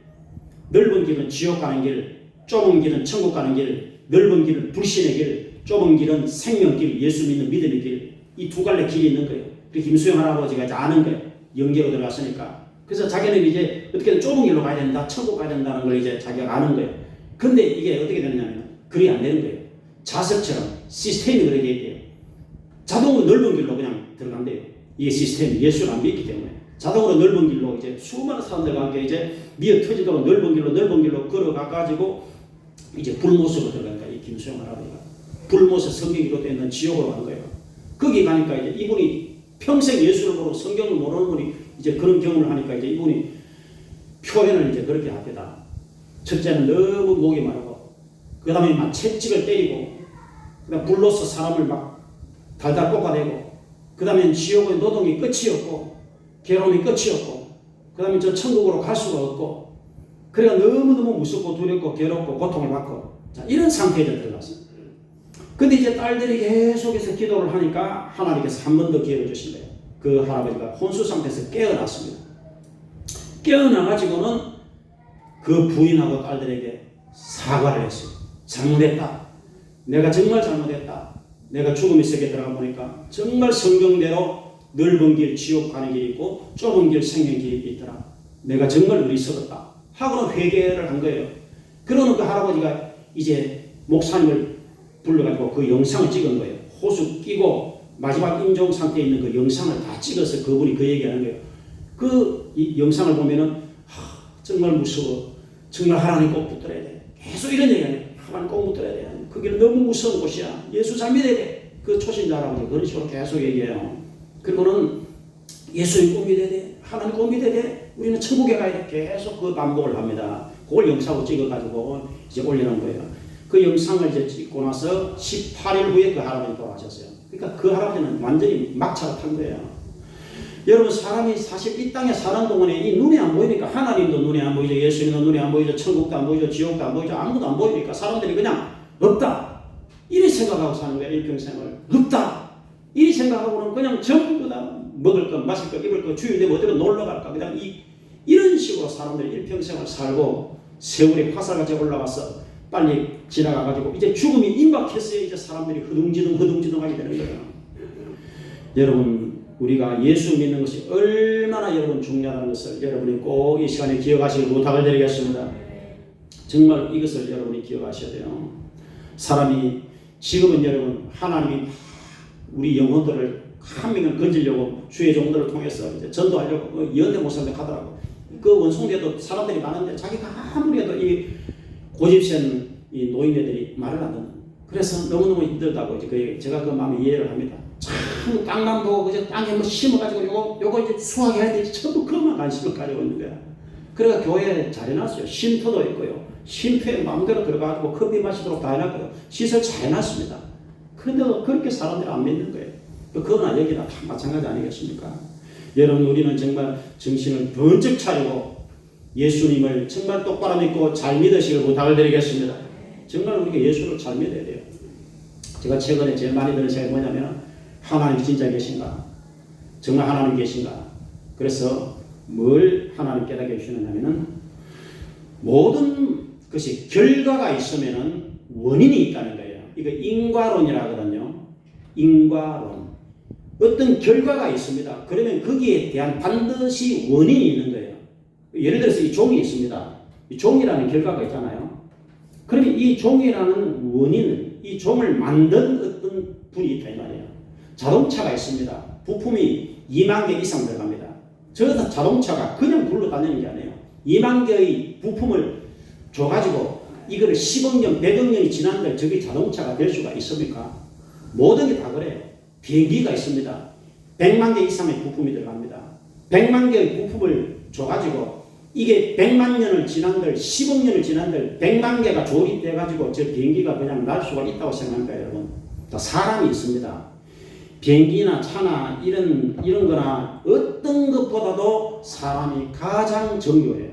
넓은 길은 지옥 가는 길, 좁은 길은 천국 가는 길. 넓은 길은 불신의 길, 좁은 길은 생명길, 예수 믿는 믿음의 길. 이 두 갈래 길이 있는 거예요. 그래서 김수영 할아버지가 이제 아는 거예요. 영계로 들어갔으니까. 그래서 자기는 이제 어떻게든 좁은 길로 가야 된다, 천국 가야 된다는 걸 이제 자기가 아는 거예요. 근데 이게 어떻게 되느냐면 그리 안 되는 거예요. 자석처럼 시스템이 그렇게 돼요. 자동으로 넓은 길로 그냥 들어간대요. 이게 시스템이 예수를 안 믿기 때문에. 자동으로 넓은 길로 이제 수많은 사람들과 함께 이제 미어 터지도록 넓은 길로 걸어가가지고 이제 불못으로 들어간다. 이 김수영 할아버지가. 불못에 성경이 기록되어 있는 지옥으로 간 거예요. 거기 가니까 이제 이분이 평생 예수를 모르고 성경을 모르는 분이 이제 그런 경험을 하니까 이제 이분이 표현을 이제 그렇게 합니다. 첫째는 너무 목이 마르고, 그 다음에 막 채찍을 때리고, 그 다음 불로서 사람을 막 달달 볶아내고, 그 다음에 지옥의 노동이 끝이 없고, 괴로움이 끝이 없고, 그 다음에 저 천국으로 갈 수가 없고, 그러니까 너무너무 무섭고 두렵고 괴롭고 고통을 받고, 자, 이런 상태에 들어갔어요. 근데 이제 딸들이 계속해서 기도를 하니까 하나님께서 한 번 더 기회를 주신 거예요. 그 할아버지가 혼수 상태에서 깨어났습니다. 깨어나가지고는 그 부인하고 딸들에게 사과를 했어요. 잘못했다. 내가 정말 잘못했다. 내가 죽음의 세계에 들어가 보니까 정말 성경대로 넓은 길 지옥 가는 길이 있고 좁은 길 생명 길이 있더라. 내가 정말 어리석었다. 하고는 회개를 한 거예요. 그러는 그 할아버지가 이제 목사님을 불러가지고 그 영상을 찍은 거예요. 호수 끼고 마지막 임종 상태에 있는 그 영상을 다 찍어서 그분이 그 얘기하는 거예요. 이 영상을 보면은 정말 무서워. 정말 하나님 꼭 붙들어야 돼. 계속 이런 얘기하네요. 하나님 꼭 붙들어야 돼. 그게 너무 무서운 곳이야. 예수 잘 믿어야 돼. 그 초신자 할아버지 그런 식으로 계속 얘기해요. 그리고는 예수님 꼭 믿어야 돼. 하나님 꼭 믿어야 돼. 우리는 천국에 가야 돼. 계속 그 반복을 합니다. 그걸 영상으로 찍어가지고 이제 올리는 거예요. 그 영상을 이제 찍고 나서 18일 후에 그 할아버지 돌아가셨어요. 그러니까 그 할아버지는 완전히 막차를 탄 거예요. 여러분 사람이 사실 이 땅에 사는 동안에 이 눈에 안 보이니까 하나님도 눈에 안 보이죠. 예수님도 눈에 안 보이죠. 천국도 안 보이죠. 지옥도 안 보이죠. 아무도 안 보이니까 사람들이 그냥 없다. 이리 생각하고 사는 거예요. 일평생을. 없다. 이리 생각하고는 그냥 전부 다 먹을 것, 마실 것, 입을 것, 주인데 어디로 놀러 갈까. 그냥 이런 식으로 사람들이 일평생을 살고 세월이 화살같이 올라가서 빨리 지나가가지고 이제 죽음이 임박했어요. 이제 사람들이 허둥지둥하게 되는 거예요. 여러분 우리가 예수 믿는 것이 얼마나 여러분 중요하다는 것을 여러분이 꼭 이 시간에 기억하시길 부탁을 드리겠습니다. 정말 이것을 여러분이 기억하셔야 돼요. 사람이 지금은 여러분 하나님이 우리 영혼들을 한 명을 건지려고 주의 종들을 통해서 이제 전도하려고 연대 못살게 하더라고. 그 원송대도 사람들이 많은데 자기가 아무리 해도 이 고집센 이 노인네들이 말을 안 듣는. 그래서 너무너무 힘들다고 이제 제가 그 마음에 이해를 합니다. 참 땅만 보고 그저 땅에 뭐 심어가지고 요거 이제 수확해야 되지. 전부 그만 관심을 가지고 있는 거야. 그래가 교회에 잘 해놨어요. 쉼터도 있고요. 쉼터에 마음대로 들어가고 커피 마시도록 다 해놨고요. 시설 잘 해놨습니다. 그런데도 그렇게 사람들이 안 믿는 거예요. 그거나 여기나 다 마찬가지 아니겠습니까? 여러분 우리는 정말 정신을 번쩍 차리고 예수님을 정말 똑바로 믿고 잘 믿으시길 부탁을 드리겠습니다. 정말 우리가 예수를 잘 믿어야 돼요. 제가 최근에 제일 많이 드는 생각이 뭐냐면 하나님 진짜 계신가? 정말 하나님 계신가? 그래서 뭘 하나님 깨닫게 해주시느냐면은 모든 것이 결과가 있으면은 원인이 있다는 거예요. 이거 인과론이라 하거든요. 인과론. 어떤 결과가 있습니다. 그러면 거기에 대한 반드시 원인이 있는 거예요. 예를 들어서 이 종이 있습니다. 이 종이라는 결과가 있잖아요. 그러면 이 종이라는 원인은 이 종을 만든 어떤 분이 있다 이 말이에요. 자동차가 있습니다. 부품이 2만 개 이상 들어갑니다. 저 자동차가 그냥 굴러다니는 게 아니에요. 2만 개의 부품을 줘가지고 이거를 10억 년, 100억 년이 지났는데 저게 자동차가 될 수가 있습니까? 모든 게 다 그래요. 비행기가 있습니다. 100만 개 이상의 부품이 들어갑니다. 100만 개의 부품을 줘가지고 이게 100만 년을 지난들 10억 년을 지난들 100만 개가 조립돼가지고 저 비행기가 그냥 날 수가 있다고 생각할까요 여러분? 또 사람이 있습니다. 비행기나 차나 이런 거나 어떤 것보다도 사람이 가장 정교해요.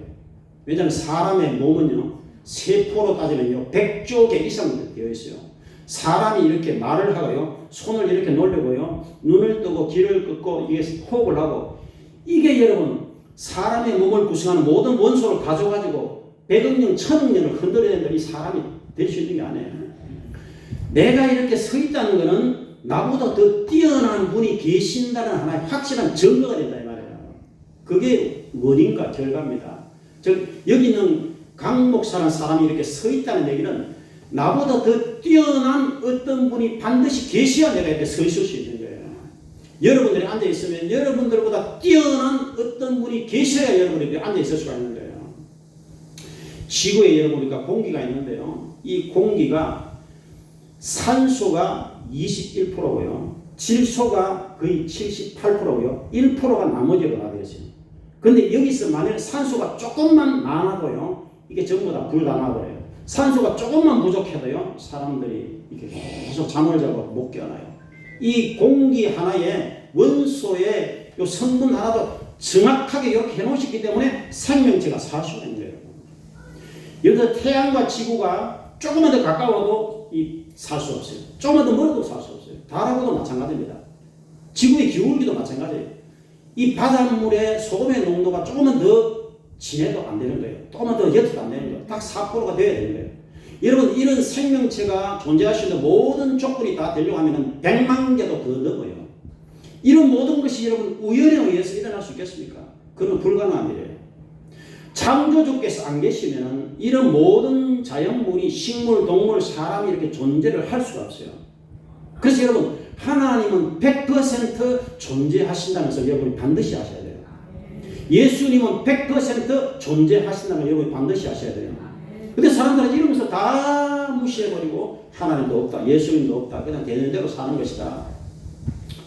왜냐하면 사람의 몸은요 세포로 따지면요 100조 개 이상 되어 있어요. 사람이 이렇게 말을 하고요 손을 이렇게 놀리고요 눈을 뜨고 귀를 긋고 이게 호흡을 하고 이게 여러분 사람의 몸을 구성하는 모든 원소를 가져가지고 100억 년, 1000억 년을 흔들어야 된다. 이 사람이 될 수 있는 게 아니에요. 내가 이렇게 서 있다는 것은 나보다 더 뛰어난 분이 계신다는 하나의 확실한 증거가 된다 이 말이에요. 그게 원인과 결과입니다. 즉 여기 있는 강 목사라는 사람이 이렇게 서 있다는 얘기는 나보다 더 뛰어난 어떤 분이 반드시 계셔야 내가 이렇게 서 있을 수 있는 거예요. 여러분들이 앉아있으면 여러분들보다 뛰어난 어떤 분이 계셔야 여러분이 앉아있을 수가 있는 거예요. 지구에 여러분 우리가 공기가 있는데요. 이 공기가 산소가 21%고요. 질소가 거의 78%고요. 1%가 나머지로 나되어 있어요. 근데 여기서 만약 산소가 조금만 많아도요. 이게 전부 다 불가능하고요. 산소가 조금만 부족해도요. 사람들이 이렇게 계속 잠을 자고 못 깨어나요. 이 공기 하나에 원소의 요 성분 하나도 정확하게 이렇게 해놓으셨기 때문에 생명체가 살 수가 있는 거예요. 여기서 태양과 지구가 조금만 더 가까워도 살 수 없어요. 조금만 더 멀어도 살 수 없어요. 달하고도 마찬가지입니다. 지구의 기울기도 마찬가지예요. 이 바닷물의 소금의 농도가 조금만 더 진해도 안 되는 거예요. 조금만 더 옅어도 안 되는 거예요. 딱 4%가 돼야 되는 거예요. 여러분 이런 생명체가 존재할 수 있는 모든 조건이 다 되려고 하면 100만 개도 더 넘어요. 이런 모든 것이 여러분 우연에 의해서 일어날 수 있겠습니까? 그건 불가능한 일이에요. 창조주께서 안 계시면 이런 모든 자연물이 식물, 동물, 사람이 이렇게 존재를 할 수가 없어요. 그래서 여러분 하나님은 100% 존재하신다면서 여러분이 반드시 아셔야 돼요. 예수님은 100% 존재하신다면 여러분이 반드시 아셔야 돼요. 근데 사람들은 이러면서 다 무시해버리고 하나님도 없다, 예수님도 없다, 그냥 되는 대로 사는 것이다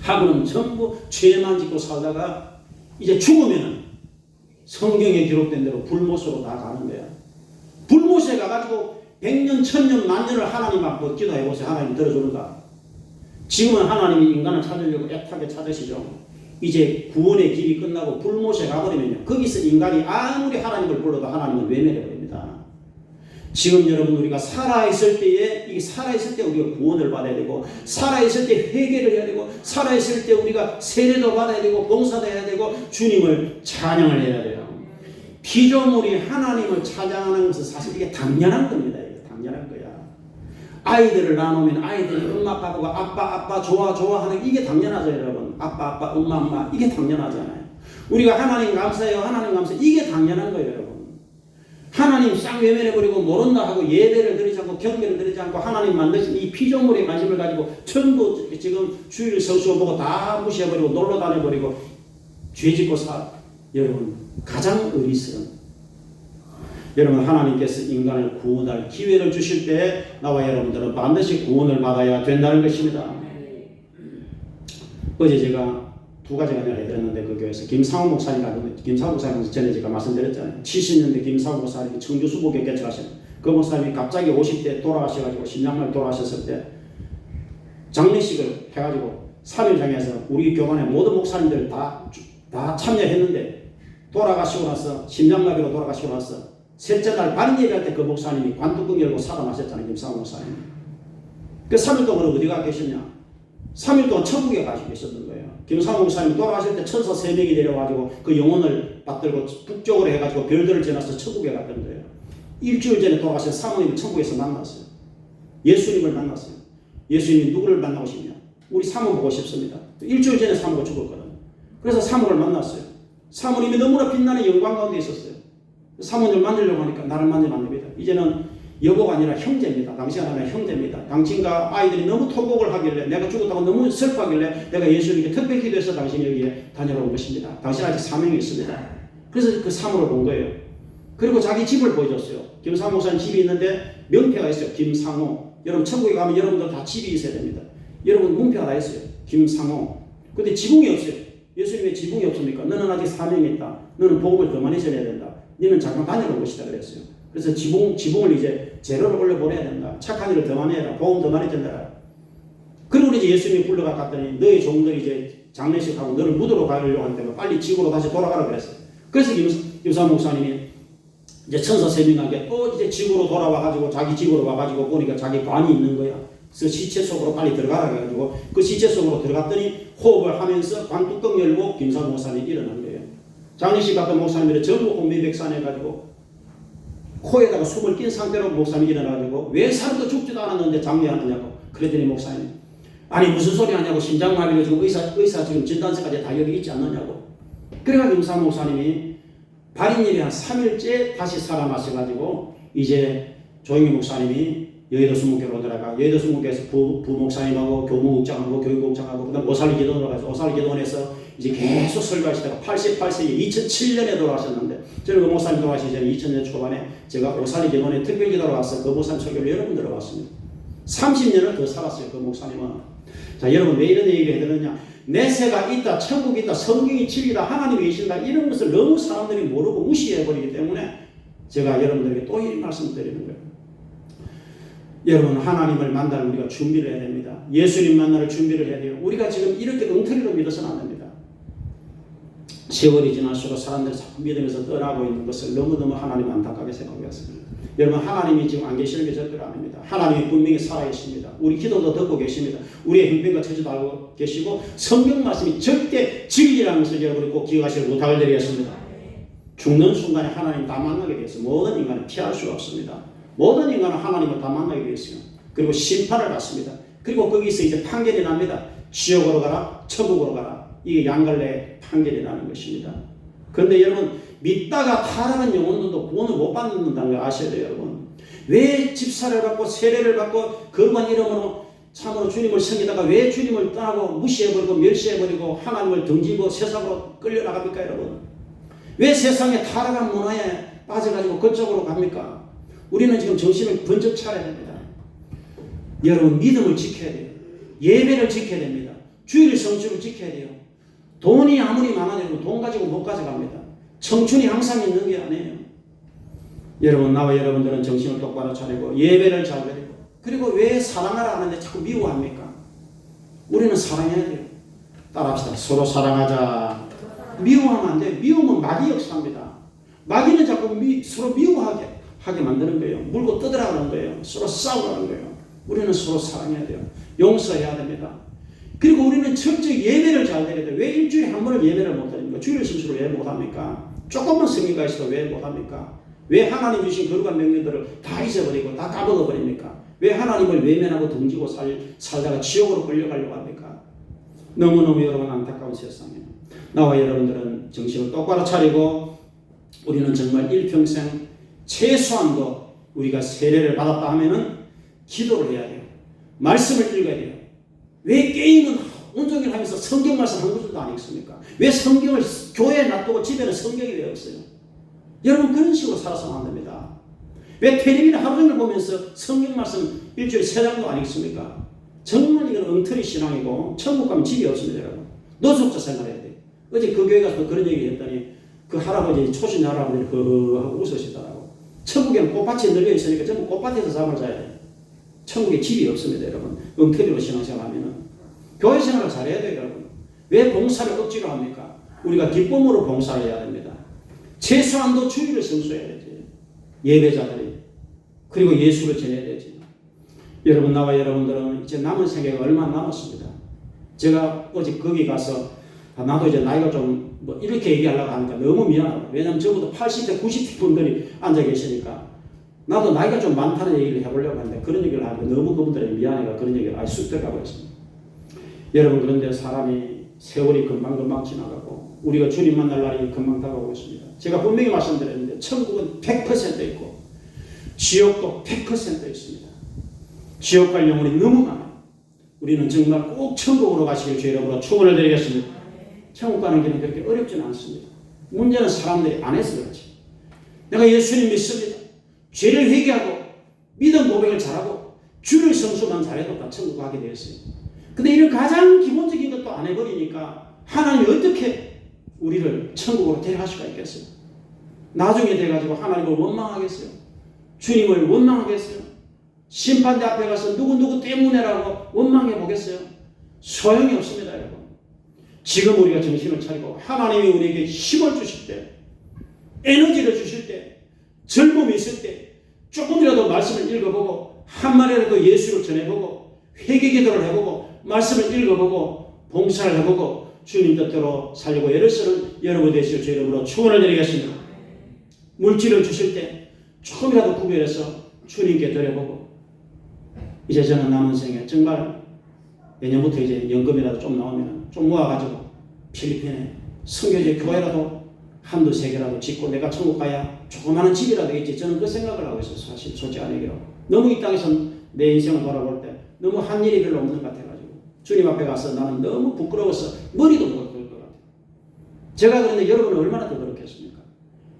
하고는 전부 죄만 짓고 살다가 이제 죽으면은 성경에 기록된 대로 불못으로 다 가는 거야. 불못에 가가지고 100년, 1000년, 만년을 하나님 앞에 기도해보세요. 하나님 들어주는가? 지금은 하나님이 인간을 찾으려고 애타게 찾으시죠. 이제 구원의 길이 끝나고 불못에 가버리면요. 거기서 인간이 아무리 하나님을 불러도 하나님은 외면해버립니다. 지금 여러분 우리가 살아있을 때에 이게 살아있을 때 우리가 구원을 받아야 되고 살아있을 때 회개를 해야 되고 살아있을 때 우리가 세례도 받아야 되고 봉사도 해야 되고 주님을 찬양을 해야 돼요. 피조물이 하나님을 찬양하는 것은 사실 이게 당연한 겁니다. 이게 당연한 거야. 아이들을 낳으면 아이들이 엄마 아빠가 아빠 좋아 하는 이게 당연하죠 여러분. 아빠 엄마 이게 당연하잖아요. 우리가 하나님 감사해요 하나님 감사해요 이게 당연한 거예요 여러분. 하나님 싹 외면해버리고 모른다 하고 예배를 드리지 않고 경배를 드리지 않고 하나님 만드신 이 피조물에 관심을 가지고 전부 지금 주일 성수 보고 다 무시해버리고 놀러 다녀버리고 죄짓고 여러분 가장 어리석은 여러분 하나님께서 인간을 구원할 기회를 주실 때 나와 여러분들은 반드시 구원을 받아야 된다는 것입니다. 어제 제가 두 가지 은혜를 해드렸는데 그 교회에서 김상호 목사님 전에 제가 말씀드렸잖아요. 70년대 김상호 목사님이 청주 수복에 개척하신 그 목사님이 갑자기 50대 돌아가셔가지고 신랑을 돌아가셨을 때 장례식을 해가지고 3일장에서 우리 교단의 모든 목사님들 다 참여했는데 돌아가시고 나서 심장마비로 돌아가시고 나서 셋째 날 바른 예배할 때 그 목사님이 관뚜껑 열고 사과하셨잖아요. 김상호 목사님. 그 3일 동안 어디가 계셨냐? 3일 동안 천국에 가시고 계셨던 거예요. 김상호 목사님이 돌아가실 때 천사 3명이 내려와가지고 그 영혼을 받들고 북쪽으로 해가지고 별들을 지나서 천국에 갔던 거예요. 일주일 전에 돌아가신 사모님을 천국에서 만났어요. 예수님을 만났어요. 예수님이 누구를 만나고 싶냐? 우리 사모 보고 싶습니다. 일주일 전에 사모가 죽었거든. 그래서 사모를 만났어요. 사모님이 너무나 빛나는 영광 가운데 있었어요. 사모님을 만나려고 하니까 나를 만나면 안 됩니다. 이제는 여보가 아니라 형제입니다. 당신이 아니라 형제입니다. 당신과 아이들이 너무 토곡을 하길래 내가 죽었다고 너무 슬퍼하길래 내가 예수님께 특별히 기도해서 당신이 여기에 다녀온 것입니다. 당신 아직 사명이 있습니다. 그래서 그 사모를 본 거예요. 그리고 자기 집을 보여줬어요. 김상호 목사님 집이 있는데 명패가 있어요. 김상호. 여러분 천국에 가면 여러분들 다 집이 있어야 됩니다. 여러분 문패가 다 있어요. 김상호. 근데 지붕이 없어요. 예수님의 지붕이 없습니까? 너는 아직 사명이 있다. 너는 복음을 더 많이 전해야 된다. 너는 잠깐 다녀볼 것이다 그랬어요. 그래서 지붕을 이제 제로를 올려보내야 된다. 착한 일을 더 많이 해라. 보험 더 많이 된다. 그리고 이제 예수님이 불러가 갔더니 너희 종들이 이제 장례식하고 너를 묻으러 가려고 할 때가 빨리 지구로 다시 돌아가라 그랬어요. 그래서 김사 목사님이 이제 천사 세 명과 함께 또 이제 지구로 돌아와가지고 자기 지구로 와가지고 보니까 자기 관이 있는 거야. 그래서 시체 속으로 빨리 들어가라 해가지고 그 시체 속으로 들어갔더니 호흡을 하면서 관 뚜껑 열고 김사 목사님이 일어난 거예요. 장례식 갔던 목사님들이 전부 혼미백산해가지고 코에다가 숨을 낀 상태로 목사님이 일어나가지고 왜 사람도 죽지도 않았는데 장례하느냐고. 그랬더니 목사님 아니 무슨 소리 하냐고. 심장마비로 지금 의사 지금 진단서까지 다 여기 있지 않느냐고. 그래가지고 김사 목사님이 발인일이 한 3일째 다시 살아나셔가지고 이제 조영희 목사님이 여의도 수목교로 들어가 여의도 수목교에서 부목사님하고 교무국장하고 교육국장하고 그다음 오살리기도원으로 가서 오살리기도원에서 이제 계속 설교하시다가 88세에 2007년에 돌아가셨는데 저는 그 목사님 돌아가시기 전에 2000년 초반에 제가 오살리기도원에 특별기도로 와서 그 목사님 설교를 여러 번 들어봤습니다. 30년을 더 살았어요. 그 목사님은. 자 여러분 왜 이런 얘기를 해드렸냐. 내세가 있다, 천국이 있다, 성경이 진리다, 하나님이 계신다 이런 것을 너무 사람들이 모르고 무시해버리기 때문에 제가 여러분들에게 또 이 말씀을 드리는 거예요. 여러분 하나님을 만날 우리가 준비를 해야 됩니다. 예수님 만날 준비를 해야 돼요. 우리가 지금 이렇게 엉터리로 믿어서는 안 됩니다. 세월이 지날수록 사람들이 자꾸 믿으면서 떠나고 있는 것을 너무너무 하나님 안타깝게 생각했습니다. 여러분 하나님이 지금 안 계시는 게 절대로 아닙니다. 하나님이 분명히 살아계십니다. 우리 기도도 듣고 계십니다. 우리의 형편과 처지도 알고 계시고 성경 말씀이 절대 진리라는 것을 여러분이 꼭 기억하시길 부탁을 드리겠습니다. 죽는 순간에 하나님 다 만나게 되었어요. 모든 인간은 피할 수가 없습니다. 모든 인간은 하나님을 다 만나게 되었어요. 그리고 심판을 받습니다. 그리고 거기서 이제 판결이 납니다. 지옥으로 가라, 천국으로 가라. 이게 양갈래 판결이 나는 것입니다. 그런데 여러분 믿다가 타락한 영혼들도 구원을 못 받는다는 걸 아셔야 돼요. 여러분 왜 집사를 받고 세례를 받고 거룩한 이름으로 참으로 주님을 섬기다가 왜 주님을 떠나고 무시해버리고 멸시해버리고 하나님을 등지고 세상으로 끌려나갑니까 여러분? 왜 세상의 타락한 문화에 빠져가지고 그쪽으로 갑니까? 우리는 지금 정신을 번쩍 차려야 됩니다. 여러분 믿음을 지켜야 돼요. 예배를 지켜야 됩니다. 주일 성수를 지켜야 돼요. 돈이 아무리 많아도 돈 가지고 못 가져갑니다. 청춘이 항상 있는 게 아니에요. 여러분 나와 여러분들은 정신을 똑바로 차리고 예배를 잘 드리고 그리고 왜 사랑하라 하는데 자꾸 미워합니까? 우리는 사랑해야 돼요. 따라합시다. 서로 사랑하자. 미워하면 안 돼요. 미우면 마귀 역사입니다. 마귀는 자꾸 서로 미워하게 만드는 거예요. 물고 뜯으라는 거예요. 서로 싸우라는 거예요. 우리는 서로 사랑해야 돼요. 용서해야 됩니다. 그리고 우리는 철저히 예배를 잘 드려야 돼요. 왜 일주일에 한 번을 예배를 못 드립니까? 주일 심수로 왜 못합니까? 조금만 성의가 있어도 왜 못합니까? 왜 하나님 주신 거룩한 명령들을 다 잊어버리고 다 까먹어버립니까? 왜 하나님을 외면하고 등지고 살다가 지옥으로 끌려가려고 합니까? 너무너무 여러분 안타까운 세상이에요. 나와 여러분들은 정신을 똑바로 차리고 우리는 정말 일평생 최소한도 우리가 세례를 받았다 하면은 기도를 해야 돼요. 말씀을 읽어야 돼요. 왜 게임은 온종일 하면서 성경 말씀 한 구절도 안 읽습니까? 왜 성경을 교회에 놔두고 집에는 성경이 왜 없어요? 여러분 그런 식으로 살아서는 안 됩니다. 왜 텔레비전 하루 종일 보면서 성경 말씀 일주일에 3장도 안 읽습니까? 정말 이건 엉터리 신앙이고 천국 가면 집이 없습니다. 여러분 노숙자 생활해야 돼요. 어제 그 교회 가서 그런 얘기 했더니 그 할아버지 초신 할아버지를 하고 웃으시더라고. 천국에는 꽃밭이 널려 있으니까 전부 꽃밭에서 잠을 자야 돼요. 천국에 집이 없습니다. 여러분 엉터리로 신앙생활 하면은 교회 생활을 잘해야 돼요. 여러분 왜 봉사를 억지로 합니까? 우리가 기쁨으로 봉사를 해야 됩니다. 최소한도 주일을 성수해야 되지. 예배자들이 그리고 예수를 전해야 되지. 여러분 나와 여러분들은 이제 남은 생애가 얼마 남았습니다. 제가 어제 거기 가서 나도 이제 나이가 좀 뭐 이렇게 얘기하려고 하니까 너무 미안하다. 왜냐하면 저보다 80대 90대 분들이 앉아 계시니까 나도 나이가 좀 많다는 얘기를 해보려고 하는데 그런 얘기를 하니까 너무 그분들이 미안해가 그런 얘기를 아예 쑥 들어가고 있습니다. 여러분 그런데 사람이 세월이 금방금방 지나가고 우리가 주님 만날 날이 금방 다가오고 있습니다. 제가 분명히 말씀드렸는데 천국은 100% 있고 지옥도 100% 있습니다. 지옥 갈 영혼이 너무 많아요. 우리는 정말 꼭 천국으로 가시길 주 이름으로 축원을 드리겠습니다. 천국 가는 길은 그렇게 어렵지는 않습니다. 문제는 사람들이 안 해서 그렇지. 내가 예수님 믿습니다. 죄를 회개하고 믿음 고백을 잘하고 주를 성수만 잘해도 다 천국 가게 되었어요. 근데 이런 가장 기본적인 것도 안 해버리니까 하나님이 어떻게 우리를 천국으로 데려갈 수가 있겠어요? 나중에 돼가지고 하나님을 원망하겠어요? 주님을 원망하겠어요? 심판대 앞에 가서 누구 때문에라고 원망해 보겠어요? 소용이 없습니다, 여러분. 지금 우리가 정신을 차리고 하나님이 우리에게 힘을 주실 때, 에너지를 주실 때, 젊음이 있을 때 조금이라도 말씀을 읽어보고 한마디라도 예수를 전해보고 회개기도를 해보고 말씀을 읽어보고 봉사를 해보고 주님 뜻대로 살려고 애를 쓰는 여러분 되시길 주 이름으로 축원을 드리겠습니다. 물질을 주실 때 조금이라도 구별해서 주님께 드려보고, 이제 저는 남은 생에 정말 내년부터 이제 연금이라도 좀 나오면 좀 모아가지고 필리핀에 선교제 교회라도 한두 세 개라도 짓고 내가 천국 가야 조그마한 집이라도 있지. 저는 그 생각을 하고 있어요. 사실 솔직한 얘기로. 너무 이 땅에서 내 인생을 돌아볼 때 너무 한 일이 별로 없는 것 같아가지고 주님 앞에 가서 나는 너무 부끄러워서 머리도 못 들 것 같아요. 제가 그런데 여러분은 얼마나 더 그렇겠습니까?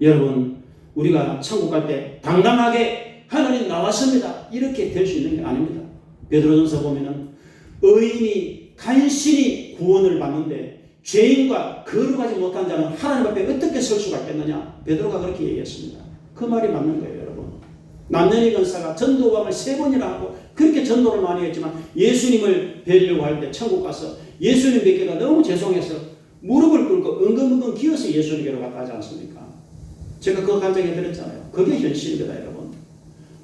여러분, 우리가 천국 갈 때 당당하게 하나님 나왔습니다 이렇게 될 수 있는 게 아닙니다. 베드로전서 보면은 의인이 간신히 구원을 받는데 죄인과 거룩하지 못한 자는 하나님 앞에 어떻게 설 수가 있겠느냐. 베드로가 그렇게 얘기했습니다. 그 말이 맞는 거예요, 여러분. 남녀의 권사가 전도왕을 3번이나 하고 그렇게 전도를 많이 했지만 예수님을 뵈려고 할 때 천국 가서 예수님 뵙기가 너무 죄송해서 무릎을 꿇고 엉금엉금 기어서 예수님께로 갔다 하지 않습니까? 제가 그거 간증해 드렸잖아요. 그게 현실입니다, 여러분.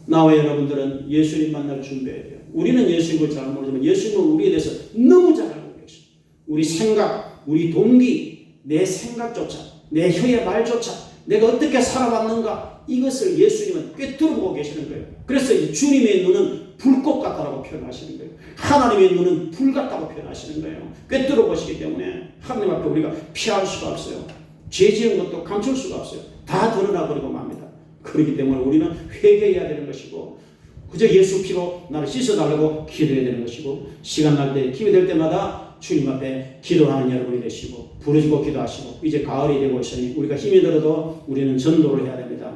나와 여러분들은 예수님 만날 준비해야 돼요. 우리는 예수님을 잘 모르지만 예수님은 우리에 대해서 너무 잘 알고 계십니다. 우리 생각, 우리 동기, 내 생각조차, 내 혀의 말조차 내가 어떻게 살아왔는가, 이것을 예수님은 꿰뚫어 보고 계시는 거예요. 그래서 주님의 눈은 불꽃 같다라고 표현하시는 거예요. 하나님의 눈은 불 같다고 표현하시는 거예요. 꿰뚫어 보시기 때문에 하나님 앞에 우리가 피할 수가 없어요. 죄 지은 것도 감출 수가 없어요. 다 드러나 버리고 맙니다. 그렇기 때문에 우리는 회개해야 되는 것이고, 그저 예수 피로 나를 씻어달라고 기도해야 되는 것이고, 시간 날 때 기회 될 때마다 주님 앞에 기도하는 여러분이 되시고 부르짖고 기도하시고, 이제 가을이 되고 있으니 우리가 힘이 들어도 우리는 전도를 해야 됩니다.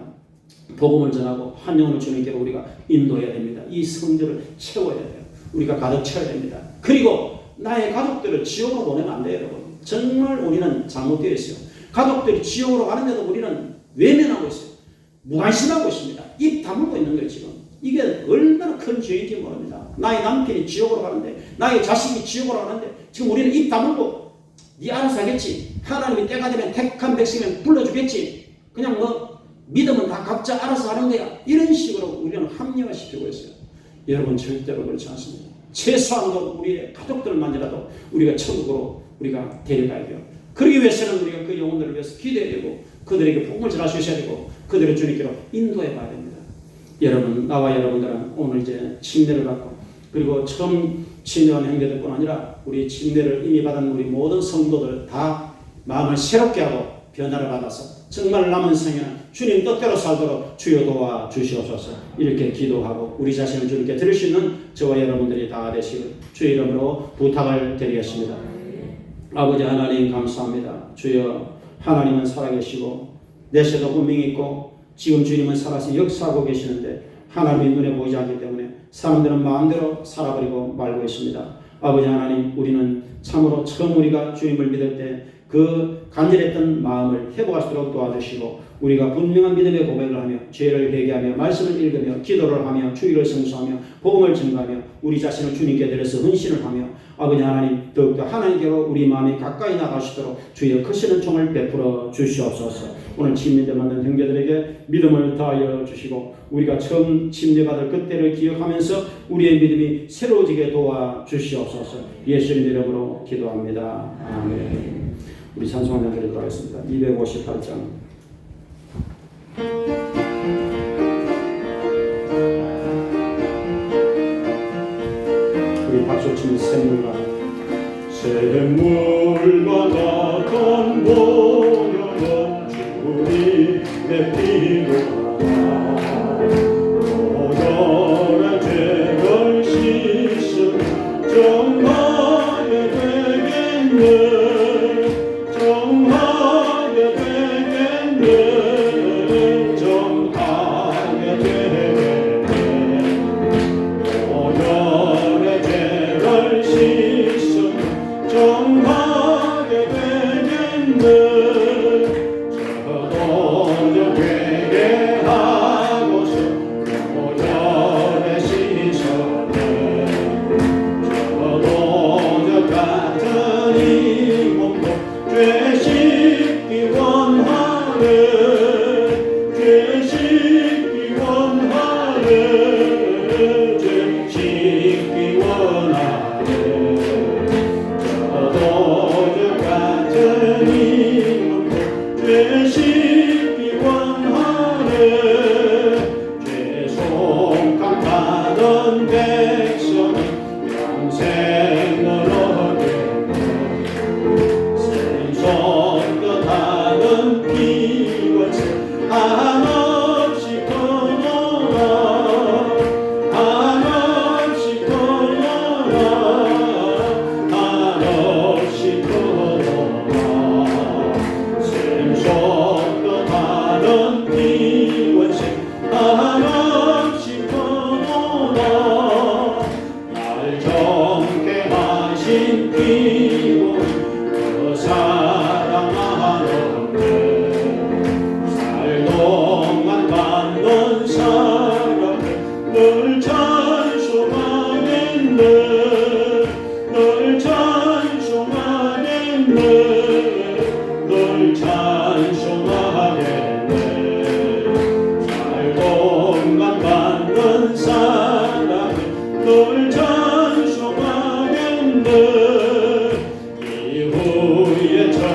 복음을 전하고 한 영혼을 주님께로 우리가 인도해야 됩니다. 이 성전을 채워야 돼요. 우리가 가득 채워야 됩니다. 그리고 나의 가족들을 지옥으로 보내면 안 돼요, 여러분. 정말 우리는 잘못되어 있어요. 가족들이 지옥으로 가는데도 우리는 외면하고 있어요. 무관심하고 있습니다. 입 다물고 있는 거예요, 지금. 이게 얼마나 큰 죄인지 모릅니다. 나의 남편이 지옥으로 가는데, 나의 자식이 지옥으로 가는데 지금 우리는 입 다물고 네 알아서 하겠지. 하나님이 때가 되면 택한 백성이면 불러주겠지. 그냥 뭐 믿으면 다 각자 알아서 하는 거야. 이런 식으로 우리는 합리화시키고 있어요. 여러분, 절대로 그렇지 않습니다. 최소한도 우리의 가족들만이라도 우리가 천국으로 우리가 데려가야 돼요. 그러기 위해서는 우리가 그 영혼들을 위해서 기도해야 되고, 그들에게 복음을 전할 수 있어야 되고, 그들을 주님께로 인도해 봐야 됩니다. 여러분, 나와 여러분들은 오늘 이제 침례를 받고, 그리고 처음 침례한 형제들뿐 아니라 우리 침례를 이미 받은 우리 모든 성도들 다 마음을 새롭게 하고 변화를 받아서 정말 남은 생에는 주님 뜻대로 살도록 주여 도와 주시옵소서. 이렇게 기도하고 우리 자신을 주님께 드릴 수 있는 저와 여러분들이 다 되시길 주의 이름으로 부탁을 드리겠습니다. 아버지 하나님, 감사합니다. 주여, 하나님은 살아계시고 내세도 분명히 있고 지금 주님은 살아서 역사하고 계시는데 하나님의 눈에 보이지 않기 때문에 사람들은 마음대로 살아버리고 말고 있습니다. 아버지 하나님, 우리는 참으로 처음 우리가 주님을 믿을 때 그 간절했던 마음을 회복할 수 있도록 도와주시고, 우리가 분명한 믿음의 고백을 하며 죄를 회개하며 말씀을 읽으며 기도를 하며 주의를 성수하며 복음을 증거하며 우리 자신을 주님께 드려서 헌신을 하며 아버지 하나님, 더욱더 하나님께로 우리 마음이 가까이 나가시도록 주여 크시는 총을 베풀어 주시옵소서. 오늘 침례를 받는 형제들에게 믿음을 다하여 주시고 우리가 처음 침례받을 그때를 기억하면서 우리의 믿음이 새로워지게 도와 주시옵소서. 예수님 이름으로 기도합니다. 아멘. 우리 찬송하며 드리도록 하겠습니다. 258장. 우리 박수 치는 샘물과 같은 보혈은 주님의 피로 모든 죄를 씻음 정하게 되겠네. 정하게 되겠네. 정하게 되겠네. 모든 죄를 씻음 정하게 되겠네. 저도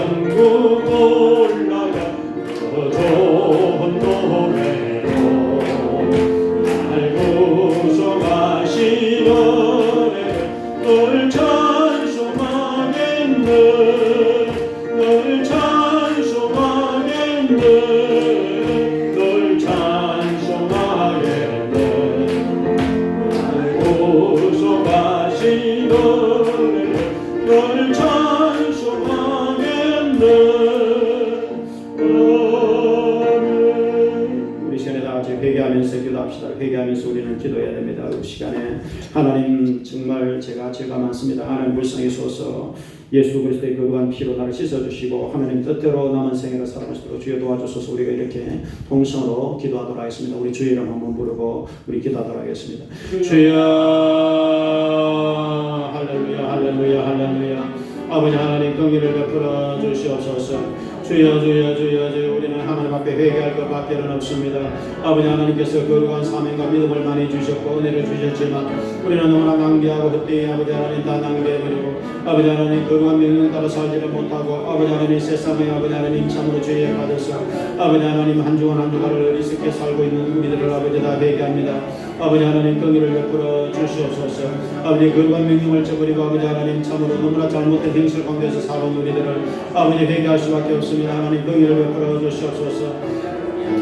천국 올라가 더 좋은 노래로 날 구속하신 은혜를 널 찬송하겠네 널 찬송하겠네 널 찬송하겠네 날 구속하신 은혜를 널 찬송하겠네. 우리 시간에 다 같이 회개하면서 기도합시다. 회개하면서 우리는 기도해야 됩니다. 이 시간에 하나님 정말 제가 죄가 많습니다. 하나님 불쌍히소서. 예수 그리스도의 거룩한 피로 나를 씻어주시고 하나님 뜻대로 남은 생애를 살아갈 수 있도록 주여 도와주소서. 우리가 이렇게 동성으로 기도하도록 하겠습니다. 우리 주의 이름 한번 부르고 우리 기도하도록 하겠습니다. 주여 할렐루야 할렐루야 할렐루야. 아버지 하나님 긍휼을 베풀어 주시옵소서. 주여 주여 주여 주여. 우리는 하나님 앞에 회개할 것밖에는 없습니다. 아버지 하나님께서 거룩한 사명과 믿음을 많이 주셨고 은혜를 주셨지만 우리는 너무나 낭비하고 헛되이 아버지 하나님 다 낭비해버리고 아버지 하나님 거룩한 명령 따라 살지를 못하고 아버지 하나님 세상에 아버지 하나님 참으로 죄에 빠져서 아버지 하나님 한 주간 한 주간을 어리석게 살고 있는 우리들을 아버지 다 회개합니다. 아버지 하나님 긍휼을 베풀어 주시옵소서. 아버지 거룩한 명령을 저버리고 아버지 하나님 참으로 너무나 잘못된 행실 가운데서 살아온 우리들을 아버지 회개할 수밖에 없습니다. 하나님 긍휼을 베풀어 주시옵소서.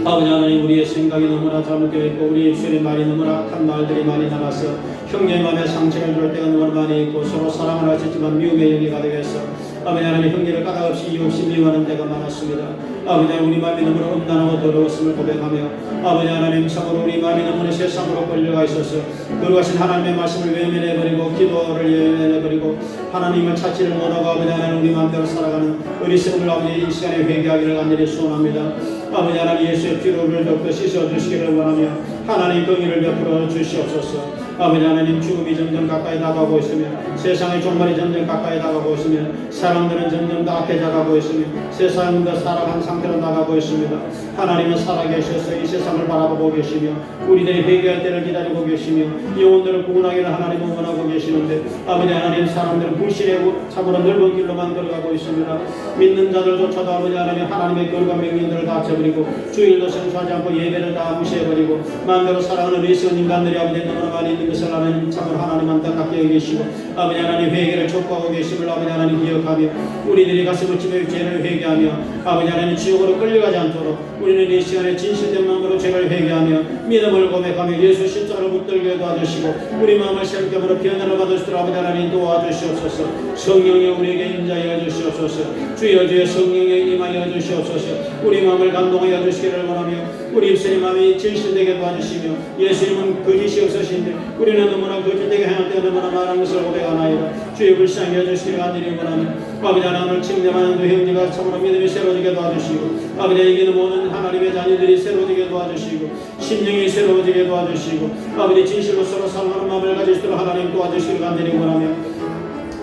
아버지 하나님 우리의 생각이 너무나 잘못되어 있고 우리 입술의 말이 너무나 악한 말들이 많이 나가서 형제의 마음에 상처를 줄 때가 너무나 많이 있고 서로 사랑을 하셨지만 미움의 영이 가득해서 아버지 하나님 형제를 까닭없이 이유 없이 미워하는 때가 많았습니다. 아버지 하나님 우리 마음이 너무나 음란하고 더러웠음을 고백하며 아버지 하나님 참으로 우리 마음이 너무나 세상으로 끌려가 있어서 거룩하신 하나님의 말씀을 외면해버리고 기도를 외면해버리고 하나님을 찾지를 못하고 아버지 하나님 우리 마음대로 살아가는 어리석음을 아버지 이 시간에 회개하기를 간절히 소원합니다. 아버지 하나님 예수의 피로 우리를 덮어 씻어주시기를 원하며 하나님 긍휼을 베풀어 주시옵소서. 아버지 하나님 죽음이 점점 가까이 다가오고 있으며 세상의 종말이 점점 가까이 다가오고 있으며 사람들은 점점 더 악해져 가고 있으며 세상은 더 살아간 상태로 나가고 있습니다. 하나님은 살아계셔서 이 세상을 바라보고 계시며 우리들이 회개할 때를 기다리고 계시며 영혼들을 구원하기를 하나님은 원하고 계시는데 아버지 하나님 사람들은 불신의 참으로 넓은 길로만 걸어가고 있습니다. 믿는 자들조차도 아버지 하나님 하나님의 거룩한 명령들을 다 저버리고 주일도 생수하지 않고 예배를 다 무시해버리고 마음대로 살아가는 리스원 인간들이 아버지 너무나 많이 있는 것을 하나님 참으로 하나님 안타깝게 여기시고 아버지 하나님 회개를 촉구하고 계심을 아버지 하나님 기억하며 우리들이 가슴을 찌며 죄를 회개하며 아버지 하나님 지옥으로 끌려가지 않도록 우리는 이 시간에 진실된 마음으로 죄를 회개하며 믿음을 고백하며 예수 십자가를 붙들게 도와주시고 우리 마음을 새롭게 물어 변화를 받을 수 있도록 아버지 하나님 도와주시옵소서. 성령이 우리에게 임자하여 주시옵소서. 주여 주여 성령에 임하여 주시옵소서. 우리 마음을 감동하여 주시기를 원하며 우리 입술의 마음이 진실되게 도와주시며 예수님은 거짓이 없으신데 우리는 너무나 거짓되게 행할 때 너무나 많은 것을 고백하나이다. 주의 불쌍히 여주시기를 간절히 원하며 아버지 하나님을 침례하는 그 형제가 참으로 믿음이 새로지게 도와주시고 아버지 이기는 모든 하나님의 자녀들이 새로지게 도와주시고 심령이 새로지게 도와주시고 아버지 진실로 서로 사랑하는 마음을 가질 수 있도록 하나님 도와주시기를 간절히 원하며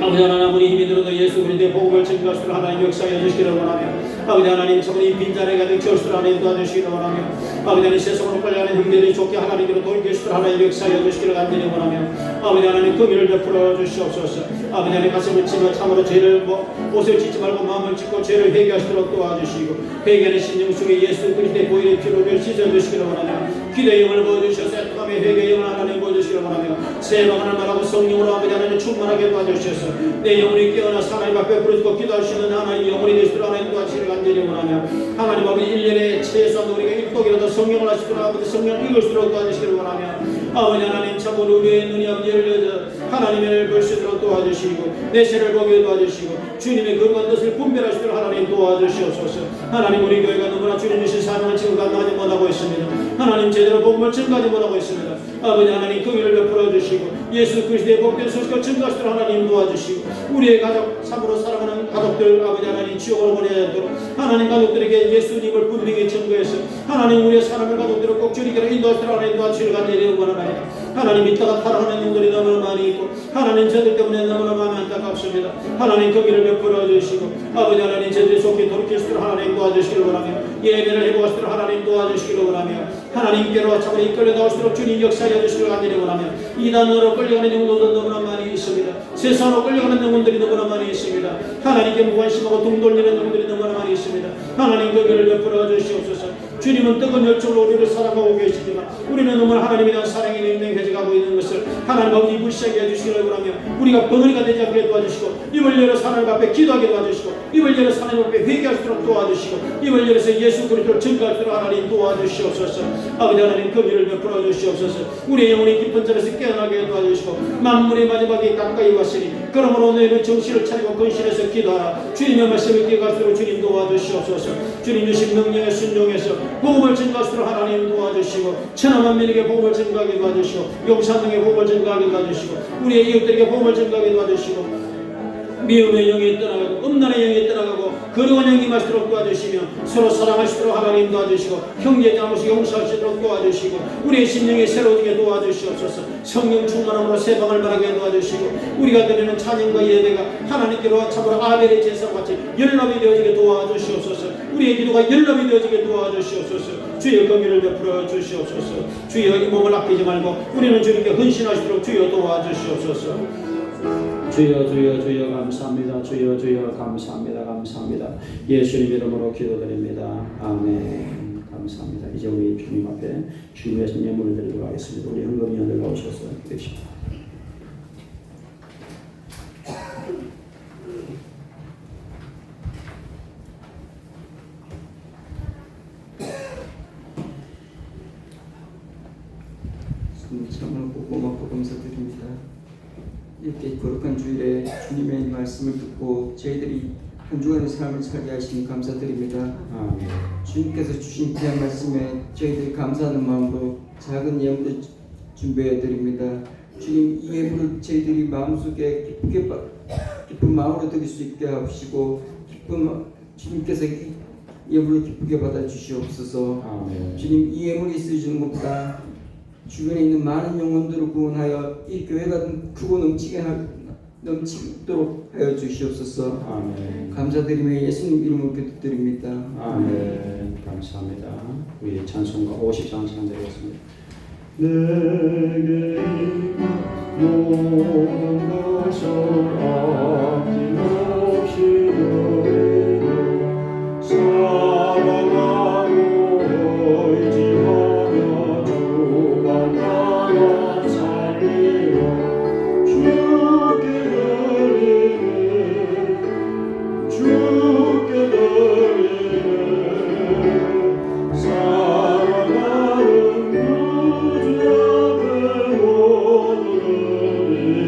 아버지 하나님 아무리 힘이 들어도 예수 그리스도의 복음을 증거할 수 있도록 하나님 역사해 주시기를 원하며 아버지 하나님 참으로 이 빈자리에 가득 채울 수 있도록 하나님 도와주시기를 원하며 아버지 하나님 세상으로 끌려가는 형제들이 좋게 하나님께로 돌릴 수 있도록 하나님 역사해 주시기를 간절히 원하며 아버지 하나님 긍휼을 베풀어 주시옵소서. 아버지 하나님 가슴을 치며 참으로 죄를 옷을 짓지 말고 마음을 짓고 죄를 회개하시도록 도와주시고 회개하는 심령 속에 예수 그리스도의 보혈의 피로 우리를 씻어주시기를 원하며 기도의 영을 부어주셔서 애통함의 회개의 영을 하나님 부어주시기를 원하며 새 방언을 말하고 성령으로 아버지 하나님 충만하게 도와주셔서 내 영혼이 깨어나서 하나님 앞에 부르짖고 기도할 수 있는 하나님 영혼이 되시도록 하나님 도와주시기를 간절히 원하며 하나님 아버지 1년에 최소한 우리가 1독이라도 성령을 하시도록 아버지 성령을 읽을 수 있도록 도와주시기를 원하며 아버지 하나님 참으로 우리의 눈이 아버지 열려져 하나님을 볼 수 있도록 도와주시고 내 죄를 보게 도와주시고 주님의 거룩한 뜻을 분별할 수 있도록 하나님 도와주시옵소서. 하나님 우리 교회가 너무나 주님 주신 사명을 지금 감당하지 못하고 있습니다. 하나님 제대로 복음을 증거하지 못하고 있습니다. 아버지 하나님 긍휼을 베풀어 주시고 예수 그리스도의 복된 소식을 증거하시도록 하나님 도와주시고 우리의 가족 참으로 살아가는 가족들 아버지 하나님 지옥으로 보내야 하도록 하나님 가족들에게 예수님을 분명히 증거해서 하나님 우리의 사랑을 가족들을 꼭 주님께로 인도하시도록 하나님 도와주시기를 간절히 원하나이다. 하나님 믿다가 타락하는 영들이 너무나 많이 있고 하나님 저들 때문에 너무나 마음이 안타깝습니다. 하나님 긍휼을 베풀어 주시고 아버지 하나님 저들이 속히 돌이킬 수 있도록 하나님 도와주시기를 원하며 예배를 해보시도록 하나님 도와주시기를 원하며 하나님께로 참으로 이끌려 나올 수 있도록 주님 역사해 주시기를 간절히 원하며 이단으로 끌려가는 영혼도 너무나 많이 많이 있습니다. 세상으로 끌려가는 영혼들이 너무나 많이 있습니다. 하나님께 무관심하고 등 돌리는 영혼들이 너무나 많이 있습니다. 하나님 그 길을 베풀어 주시옵소서. 주님은 뜨거운 열정으로 우리를 사랑하고 계시지만 우리는 너무나 하나님에 대한 사랑이 냉랭해져가고 있는 것을 하나님 아버지 무시하게 해주시기를 원하며 우리가 벙어리가 되지 않게 도와주시고 입을 열어서 하나님 앞에 기도하게 도와주시고 입을 열어서 하나님 앞에 회개할 수 있도록 도와주시고 입을 열어서 예수 그리스도를 증거할 수 있도록 하나님 도와주시옵소서. 아버지 하나님 그 길을 베풀어 주시옵소서. 우리의 영혼이 깊은 잠에서 깨어나게 도와주시고 만물의 마지막에 가까이 왔으니 그러므로 너희는 정신을 차리고 근신해서 기도하라. 주님의 말씀을 기억할수록 주님 도와주시옵소서. 주님 주신 명령에 순종해서 복음을 증거할수록 하나님 도와주시고 천하만민에게 복음을 증거하게 도와주시고 용산등에 복음을 증거하게 도와주시고 우리의 이웃들에게 복음을 증거하게 도와주시고 미움의 영이 떠나가고 음란의 영이 떠나가고 거룩한 영이 마시도록 도와주시며 서로 사랑할 수 있도록 하나님 도와주시고 형제 자매씩 용서할 수 있도록 도와주시고 우리의 심령이 새로워지게 도와주시옵소서. 성령 충만함으로 세방을 말하게 도와주시고 우리가 드리는 찬양과 예배가 하나님께로 참으로 아벨의 제사와 같이 연락이 되어지게 도와주시옵소서. 우리의 기도가 연락이 되어지게 도와주시옵소서. 주의 긍휼을 베풀어 주시옵소서. 주여 이 몸을 아끼지 말고 우리는 주님께 헌신하시도록 주여 도와주시옵소서. 주여 주여 주여 감사합니다. 주여 주여 감사합니다. 감사합니다. 예수님 이름으로 기도드립니다. 아멘. 감사합니다. 이제 우리 주님 앞에 준비하신 예물을 드리도록 하겠습니다. 우리 헌금위원들 나오셔서 기도하십시오. 참으로 고맙고 감사드립니다. 이렇게 거룩한 주일에 주님의 말씀을 듣고 저희들이 한 주간의 삶을 살게 하시니 감사드립니다. 아멘. 주님께서 주신 귀한 말씀에 저희들이 감사하는 마음으로 작은 예물을 준비해 드립니다. 주님 이 예물을 저희들이 마음속에 기쁜 마음으로 드릴 수 있게 하시고 주님께서 이 예물을 기쁘게 받아 주시옵소서. 아멘. 주님 이 예물이 있으시는 것보다 주변에 있는 많은 영혼들을 구원하여 이 교회가 크고 넘치도록 하여 주시옵소서. 아멘. 감사드리며 예수님 이름으로 기도드립니다. 아멘. 감사합니다. 우리 찬송가 50장 찬양드리겠습니다. 내게 모든 것을 아낌없이 드리고 살아가고 의지하며 주가 따라 살리려 주께 드리네 살아가는 구주 앞에 모두 드리네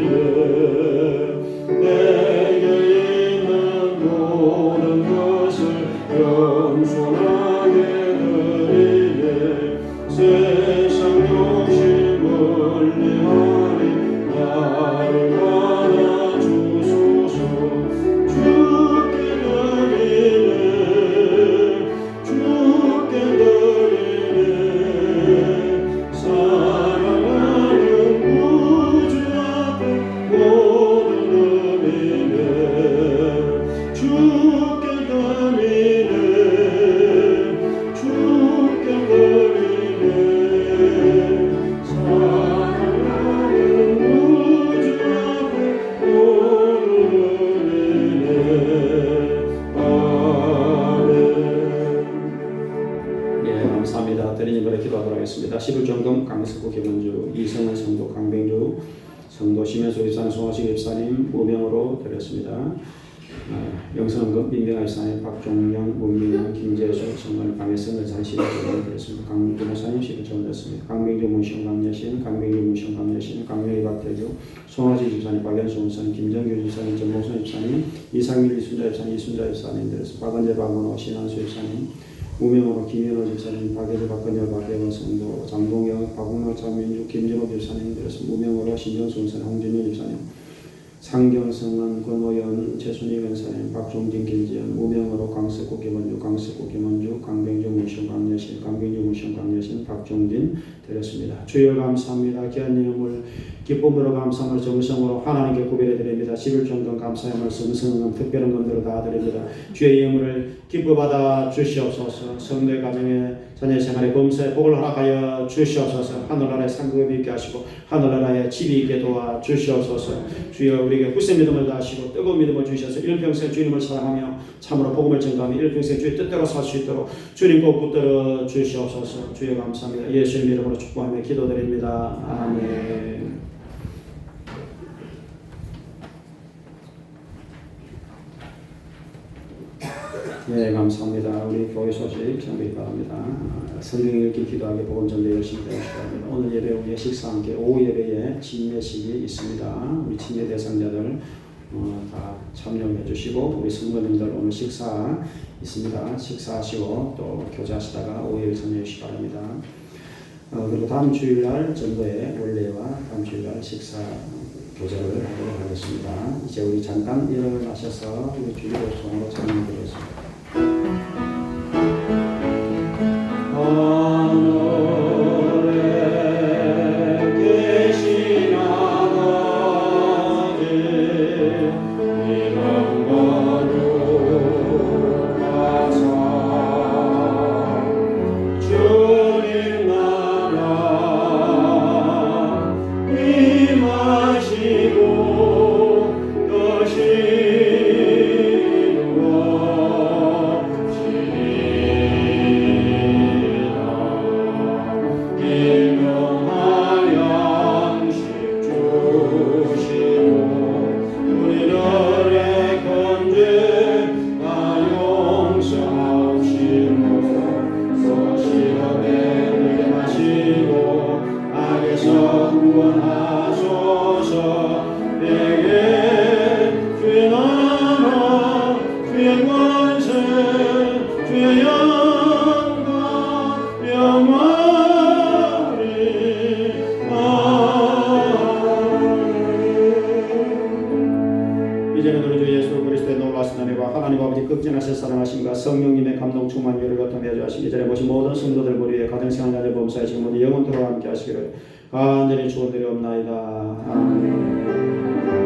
내게 있는 모든 것을 겸손하게 드리네 세상 욕심 멀리하니 나를 받아 주소서 주께 드리네 주께 드리네 사랑하는 구주 앞에 모두 드리네 주께 드리네 주께 드리네 사랑하는 구주 앞에 모두 드리네 아멘. 예, 감사합니다. 드리는 거에 기도하도록 하겠습니다. 11정금 강석구 김원주, 이성은 성도 강병주, 성도 심현수 집사님, 송하식 집사님 무명으로 드렸습니다. 영성금 민병아 집사님, 박종영, 문민영, 김재수, 성원 강혜선 의사님 드렸습니다. 강주모사님 11정 드렸습니다. 강병주 문시영 강여신, 강병주 문시영 강여신, 강명희 박태주, 송하식 집사님, 박연수 원사님, 김정규 집사님, 전봉선 집사님, 이상일 이순자 집사님, 이순자 집사님 드렸습니다. 박은재 박원호 신한수 집사님, 우명호 김현호 집사님, 박예주 박근여 박예원 성도, 장동영 박웅호 장민주 김진호 집사님 드렸습니다. 우명호로 신정수 원사님, 홍진일 집사님, 상경성은 권호연 최순희 원사님, 박종진 김지연, 우명호로 강석구 김원주 강병주 문시영 강여신, 강병주 문시영 강여신, 박종진 드렸습니다. 주여 감사합니다. 귀한 예물 기쁨으로 감사함을 정성으로 하나님께 구별해 드립니다. 11정도 감사의 말씀 성령 특별한 건들을 다 드립니다. 주의 예물을 기뻐 받아 주시옵소서. 성도의 가정에 자녀 생활에 범사에 복을 허락하여 주시옵소서. 하늘나라에 상급이 있게 하시고 하늘나라에 집이 있게 도와 주시옵소서. 주여 우리에게 굳센 믿음을 다하시고 뜨거운 믿음을 주셔서 일평생 주님을 사랑하며 참으로 복음을 전가하며 일평생 주의 뜻대로 살 수 있도록 주님 꼭 붙들어 주시옵소서. 주여 감사합니다. 예수의 이름으로 축복하며 기도드립니다. 아멘. 네, 감사합니다. 우리 교회 소식 정리 바랍니다. 성경 읽기 기도하기 복음 전대 열심히 되시기 바랍니다. 오늘 예배 후에 식사 함께 오후 예배에 진례식이 있습니다. 우리 진례 대상자들 다 참여해 주시고 우리 성도님들 오늘 식사 있습니다. 식사하시고 또 교제하시다가 오후 예배 참여해 주시기 바랍니다. 그리고 다음 주일날 전도회 원래와 다음 주일날 식사 교제를 하도록 하겠습니다. 이제 우리 잠깐 일어나셔서 우리 주일 요청으로 참여드리겠습니다. 하늘에 계신 아버지 이름 거룩하사 주님 나라 임하시고 성령님의 감동 충만 위를 같은 하시기 전에 모신 모든 성도들 머리에 가정생활 자녀 범사하시고 모두 영원토록 함께 하시기를 간절히 축원드리옵나이다. 아멘.